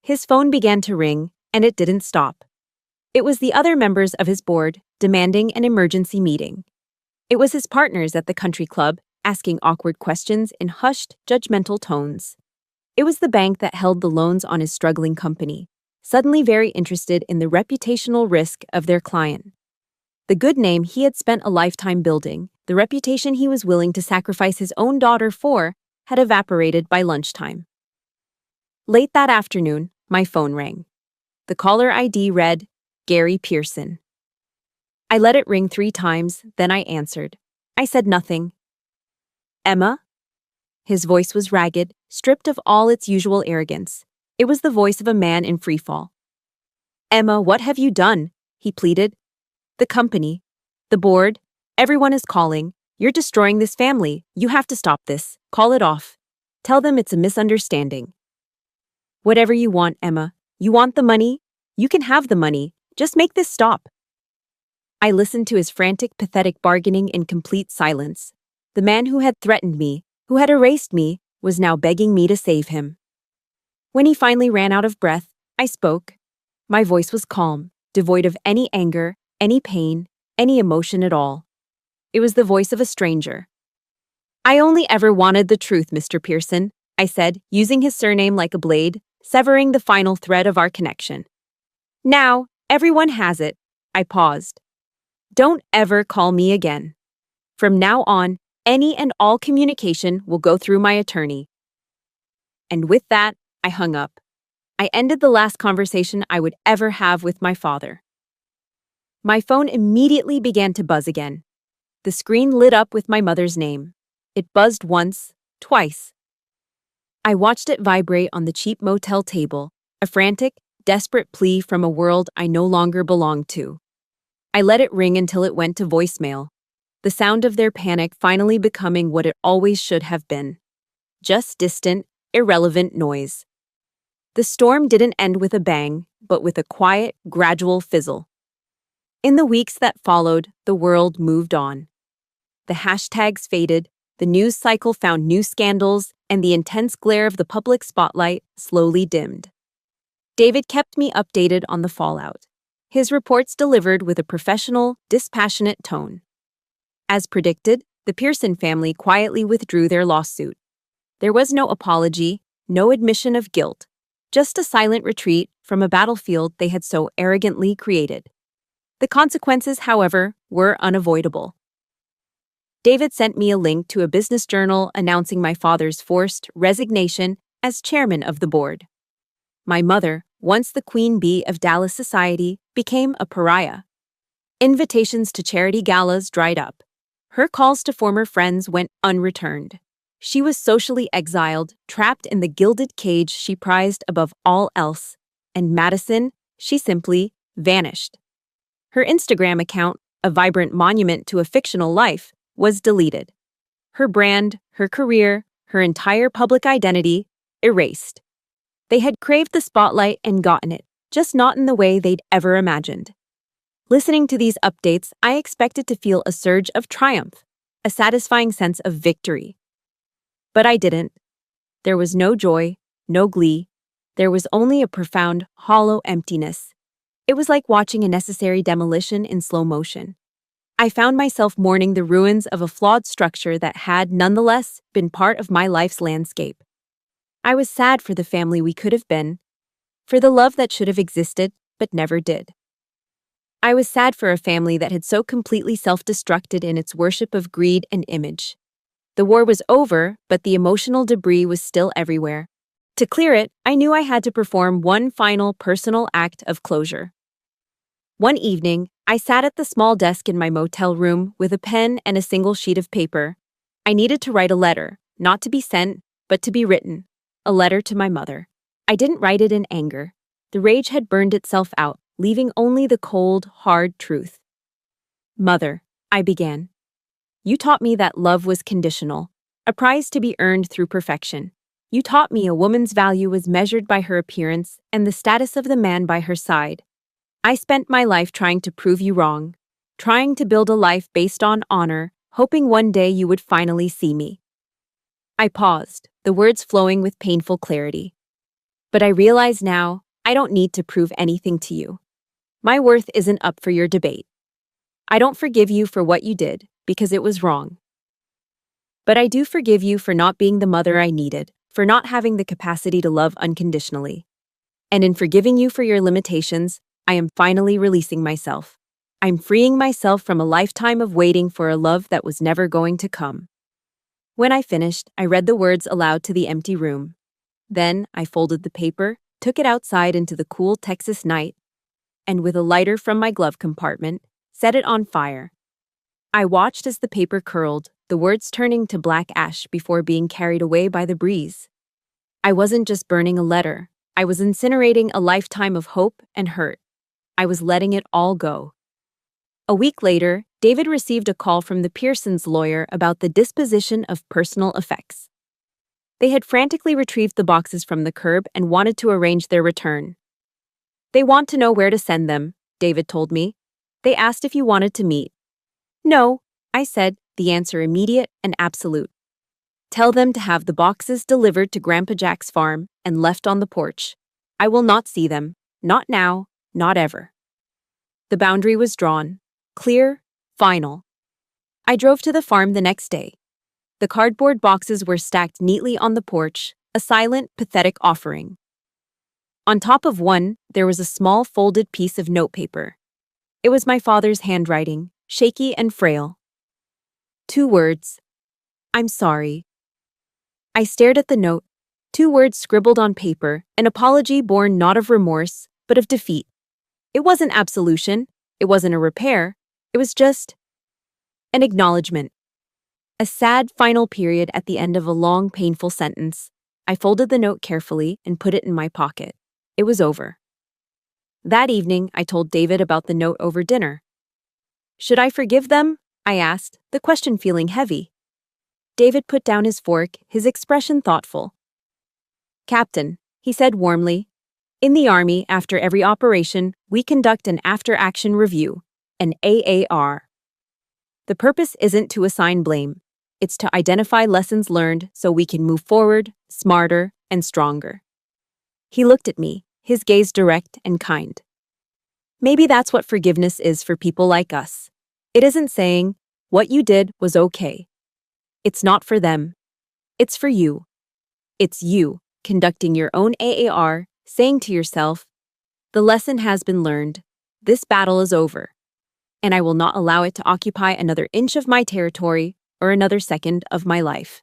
His phone began to ring, and it didn't stop. It was the other members of his board demanding an emergency meeting. It was his partners at the country club asking awkward questions in hushed, judgmental tones. It was the bank that held the loans on his struggling company, suddenly very interested in the reputational risk of their client. The good name he had spent a lifetime building, the reputation he was willing to sacrifice his own daughter for, had evaporated by lunchtime. Late that afternoon, my phone rang. The caller ID read, "Gary Pearson." I let it ring 3 times, then I answered. I said nothing. "Emma?" His voice was ragged, stripped of all its usual arrogance. It was the voice of a man in freefall. "Emma, what have you done?" he pleaded. "The company, the board, everyone is calling. You're destroying this family. You have to stop this. Call it off. Tell them it's a misunderstanding." "Whatever you want, Emma. You want the money? You can have the money. Just make this stop." I listened to his frantic, pathetic bargaining in complete silence. The man who had threatened me, who had erased me, was now begging me to save him. When he finally ran out of breath, I spoke. My voice was calm, devoid of any anger, any pain, any emotion at all. It was the voice of a stranger. "I only ever wanted the truth, Mr. Pearson," I said, using his surname like a blade, severing the final thread of our connection. "Now, everyone has it." I paused. "Don't ever call me again. From now on, any and all communication will go through my attorney." And with that, I hung up. I ended the last conversation I would ever have with my father. My phone immediately began to buzz again. The screen lit up with my mother's name. It buzzed once, twice. I watched it vibrate on the cheap motel table, a frantic, desperate plea from a world I no longer belonged to. I let it ring until it went to voicemail, the sound of their panic finally becoming what it always should have been: just distant, irrelevant noise. The storm didn't end with a bang, but with a quiet, gradual fizzle. In the weeks that followed, the world moved on. The hashtags faded, the news cycle found new scandals, and the intense glare of the public spotlight slowly dimmed. David kept me updated on the fallout, his reports delivered with a professional, dispassionate tone. As predicted, the Pearson family quietly withdrew their lawsuit. There was no apology, no admission of guilt, just a silent retreat from a battlefield they had so arrogantly created. The consequences, however, were unavoidable. David sent me a link to a business journal announcing my father's forced resignation as chairman of the board. My mother, once the queen bee of Dallas society, became a pariah. Invitations to charity galas dried up. Her calls to former friends went unreturned. She was socially exiled, trapped in the gilded cage she prized above all else. And Madison, she simply vanished. Her Instagram account, a vibrant monument to a fictional life, was deleted. Her brand, her career, her entire public identity, erased. They had craved the spotlight and gotten it, just not in the way they'd ever imagined. Listening to these updates, I expected to feel a surge of triumph, a satisfying sense of victory. But I didn't. There was no joy, no glee. There was only a profound, hollow emptiness. It was like watching a necessary demolition in slow motion. I found myself mourning the ruins of a flawed structure that had, nonetheless, been part of my life's landscape. I was sad for the family we could have been, for the love that should have existed but never did. I was sad for a family that had so completely self-destructed in its worship of greed and image. The war was over, but the emotional debris was still everywhere. To clear it, I knew I had to perform one final personal act of closure. One evening, I sat at the small desk in my motel room with a pen and a single sheet of paper. I needed to write a letter, not to be sent, but to be written. A letter to my mother. I didn't write it in anger. The rage had burned itself out, leaving only the cold, hard truth. Mother, I began. You taught me that love was conditional, a prize to be earned through perfection. You taught me a woman's value was measured by her appearance and the status of the man by her side. I spent my life trying to prove you wrong, trying to build a life based on honor, hoping one day you would finally see me. I paused, the words flowing with painful clarity. But I realize now, I don't need to prove anything to you. My worth isn't up for your debate. I don't forgive you for what you did, because it was wrong. But I do forgive you for not being the mother I needed, for not having the capacity to love unconditionally. And in forgiving you for your limitations, I am finally releasing myself. I'm freeing myself from a lifetime of waiting for a love that was never going to come. When I finished, I read the words aloud to the empty room. Then I folded the paper, took it outside into the cool Texas night, and with a lighter from my glove compartment, set it on fire. I watched as the paper curled, the words turning to black ash before being carried away by the breeze. I wasn't just burning a letter. I was incinerating a lifetime of hope and hurt. I was letting it all go. A week later, David received a call from the Pearsons' lawyer about the disposition of personal effects. They had frantically retrieved the boxes from the curb and wanted to arrange their return. They want to know where to send them, David told me. They asked if you wanted to meet. No, I said, the answer immediate and absolute. Tell them to have the boxes delivered to Grandpa Jack's farm and left on the porch. I will not see them, not now, not ever. The boundary was drawn. Clear, final. I drove to the farm the next day. The cardboard boxes were stacked neatly on the porch, a silent, pathetic offering. On top of one, there was a small folded piece of notepaper. It was my father's handwriting, shaky and frail. 2 words. I'm sorry. I stared at the note. 2 words scribbled on paper, an apology born not of remorse, but of defeat. It wasn't absolution. It wasn't a repair. It was just an acknowledgement. A sad final period at the end of a long, painful sentence. I folded the note carefully and put it in my pocket. It was over. That evening, I told David about the note over dinner. Should I forgive them? I asked, the question feeling heavy. David put down his fork, his expression thoughtful. Captain, he said warmly, in the Army, after every operation, we conduct an after-action review, an AAR. The purpose isn't to assign blame. It's to identify lessons learned so we can move forward, smarter, and stronger. He looked at me, his gaze direct and kind. Maybe that's what forgiveness is for people like us. It isn't saying, what you did was okay. It's not for them. It's for you. It's you, conducting your own AAR, saying to yourself, the lesson has been learned. This battle is over. And I will not allow it to occupy another inch of my territory or another second of my life.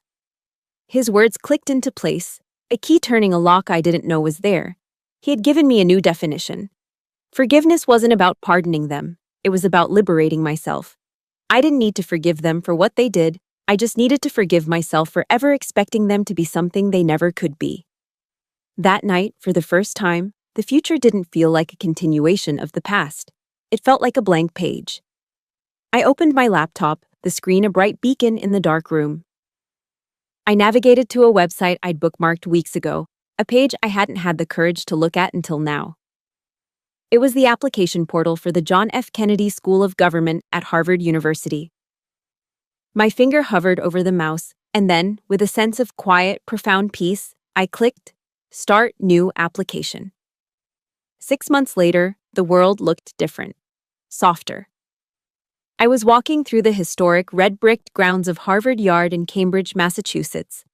His words clicked into place, a key turning a lock I didn't know was there. He had given me a new definition. Forgiveness wasn't about pardoning them. It was about liberating myself. I didn't need to forgive them for what they did. I just needed to forgive myself for ever expecting them to be something they never could be. That night, for the first time, the future didn't feel like a continuation of the past. It felt like a blank page. I opened my laptop, the screen a bright beacon in the dark room. I navigated to a website I'd bookmarked weeks ago, a page I hadn't had the courage to look at until now. It was the application portal for the John F. Kennedy School of Government at Harvard University. My finger hovered over the mouse, and then, with a sense of quiet, profound peace, I clicked Start New Application. 6 months later, the world looked different, softer. I was walking through the historic red-bricked grounds of Harvard Yard in Cambridge, Massachusetts,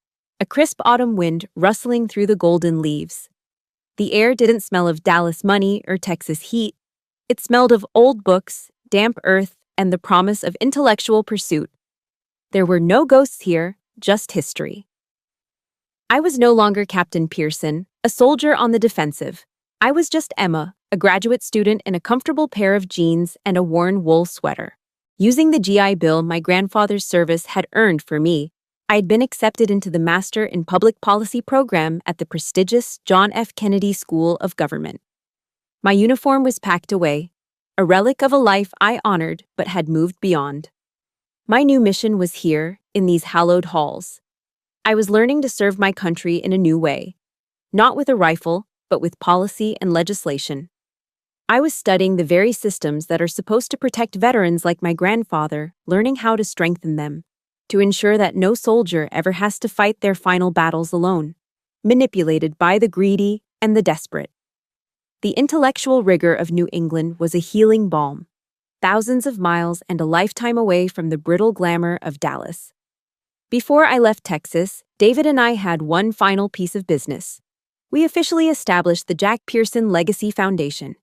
a crisp autumn wind rustling through the golden leaves. The air didn't smell of Dallas money or Texas heat. It smelled of old books, damp earth, and the promise of intellectual pursuit. There were no ghosts here, just history. I was no longer Captain Pearson, a soldier on the defensive. I was just Emma, a graduate student in a comfortable pair of jeans and a worn wool sweater. Using the GI Bill my grandfather's service had earned for me, I had been accepted into the Master in Public Policy program at the prestigious John F. Kennedy School of Government. My uniform was packed away, a relic of a life I honored but had moved beyond. My new mission was here, in these hallowed halls. I was learning to serve my country in a new way, not with a rifle, but with policy and legislation. I was studying the very systems that are supposed to protect veterans like my grandfather, learning how to strengthen them, to ensure that no soldier ever has to fight their final battles alone, manipulated by the greedy and the desperate. The intellectual rigor of New England was a healing balm, thousands of miles and a lifetime away from the brittle glamour of Dallas. Before I left Texas, David and I had one final piece of business. We officially established the Jack Pearson Legacy Foundation.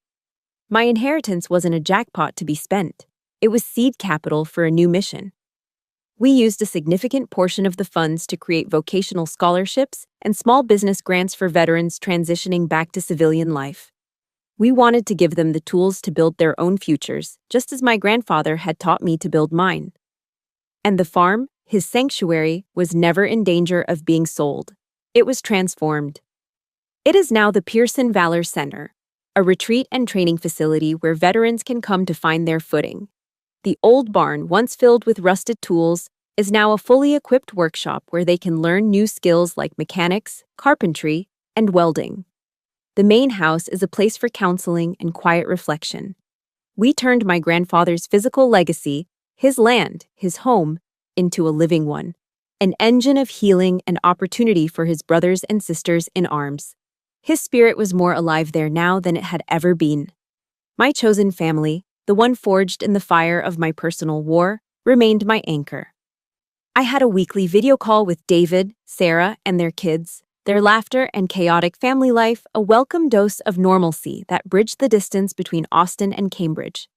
My inheritance wasn't a jackpot to be spent. It was seed capital for a new mission. We used a significant portion of the funds to create vocational scholarships and small business grants for veterans transitioning back to civilian life. We wanted to give them the tools to build their own futures, just as my grandfather had taught me to build mine. And the farm, his sanctuary, was never in danger of being sold. It was transformed. It is now the Pearson Valor Center, a retreat and training facility where veterans can come to find their footing. The old barn, once filled with rusted tools, is now a fully equipped workshop where they can learn new skills like mechanics, carpentry, and welding. The main house is a place for counseling and quiet reflection. We turned my grandfather's physical legacy, his land, his home, into a living one, an engine of healing and opportunity for his brothers and sisters in arms. His spirit was more alive there now than it had ever been. My chosen family, the one forged in the fire of my personal war, remained my anchor. I had a weekly video call with David, Sarah, and their kids, their laughter and chaotic family life, a welcome dose of normalcy that bridged the distance between Austin and Cambridge.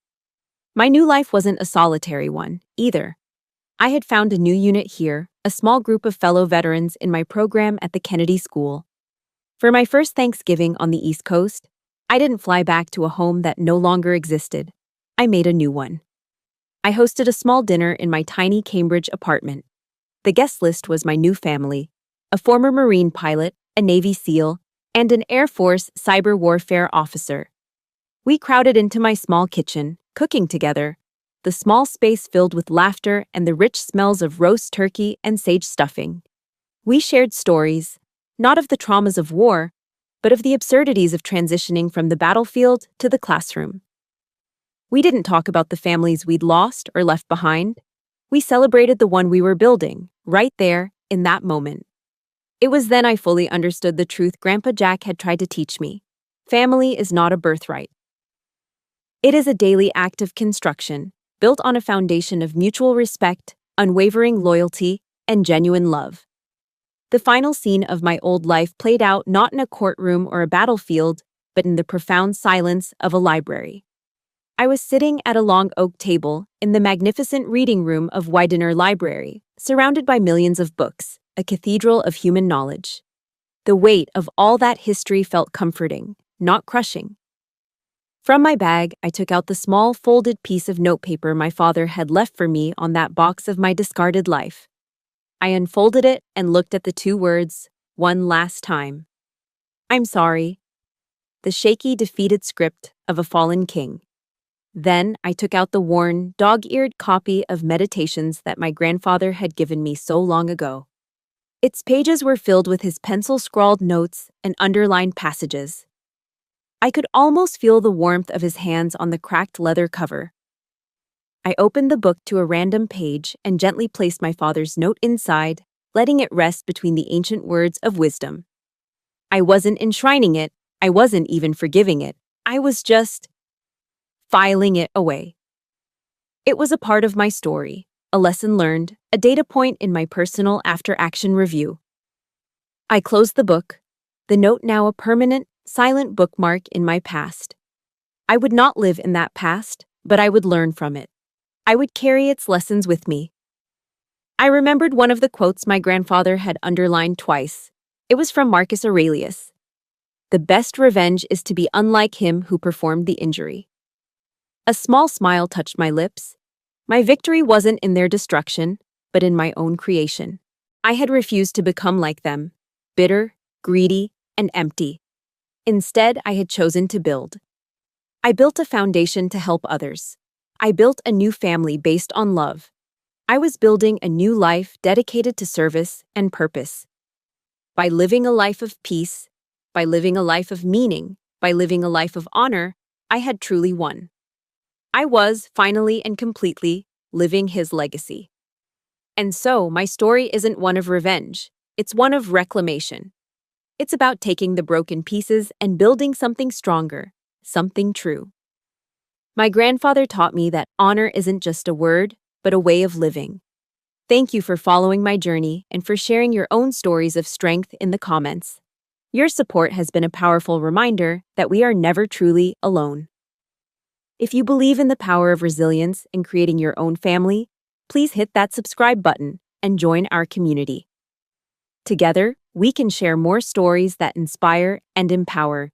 My new life wasn't a solitary one, either. I had found a new unit here, a small group of fellow veterans in my program at the Kennedy School. For my first Thanksgiving on the East Coast, I didn't fly back to a home that no longer existed. I made a new one. I hosted a small dinner in my tiny Cambridge apartment. The guest list was my new family, a former Marine pilot, a Navy SEAL, and an Air Force cyber warfare officer. We crowded into my small kitchen, cooking together, the small space filled with laughter and the rich smells of roast turkey and sage stuffing. We shared stories, not of the traumas of war, but of the absurdities of transitioning from the battlefield to the classroom. We didn't talk about the families we'd lost or left behind. We celebrated the one we were building, right there, in that moment. It was then I fully understood the truth Grandpa Jack had tried to teach me. Family is not a birthright. It is a daily act of construction, built on a foundation of mutual respect, unwavering loyalty, and genuine love. The final scene of my old life played out not in a courtroom or a battlefield, but in the profound silence of a library. I was sitting at a long oak table in the magnificent reading room of Widener Library, surrounded by millions of books, a cathedral of human knowledge. The weight of all that history felt comforting, not crushing. From my bag, I took out the small folded piece of notepaper my father had left for me on that box of my discarded life. I unfolded it and looked at the two words, "one last time." "I'm sorry." The shaky, defeated script of a fallen king. Then I took out the worn, dog-eared copy of Meditations that my grandfather had given me so long ago. Its pages were filled with his pencil-scrawled notes and underlined passages. I could almost feel the warmth of his hands on the cracked leather cover. I opened the book to a random page and gently placed my father's note inside, letting it rest between the ancient words of wisdom. I wasn't enshrining it, I wasn't even forgiving it, I was just filing it away. It was a part of my story, a lesson learned, a data point in my personal after-action review. I closed the book, the note now a permanent, silent bookmark in my past. I would not live in that past, but I would learn from it. I would carry its lessons with me. I remembered one of the quotes my grandfather had underlined twice. It was from Marcus Aurelius. "The best revenge is to be unlike him who performed the injury." A small smile touched my lips. My victory wasn't in their destruction, but in my own creation. I had refused to become like them, bitter, greedy, and empty. Instead, I had chosen to build. I built a foundation to help others. I built a new family based on love. I was building a new life dedicated to service and purpose. By living a life of peace, by living a life of meaning, by living a life of honor, I had truly won. I was, finally and completely, living his legacy. And so, my story isn't one of revenge. It's one of reclamation. It's about taking the broken pieces and building something stronger, something true. My grandfather taught me that honor isn't just a word, but a way of living. Thank you for following my journey and for sharing your own stories of strength in the comments. Your support has been a powerful reminder that we are never truly alone. If you believe in the power of resilience in creating your own family, please hit that subscribe button and join our community. Together, we can share more stories that inspire and empower,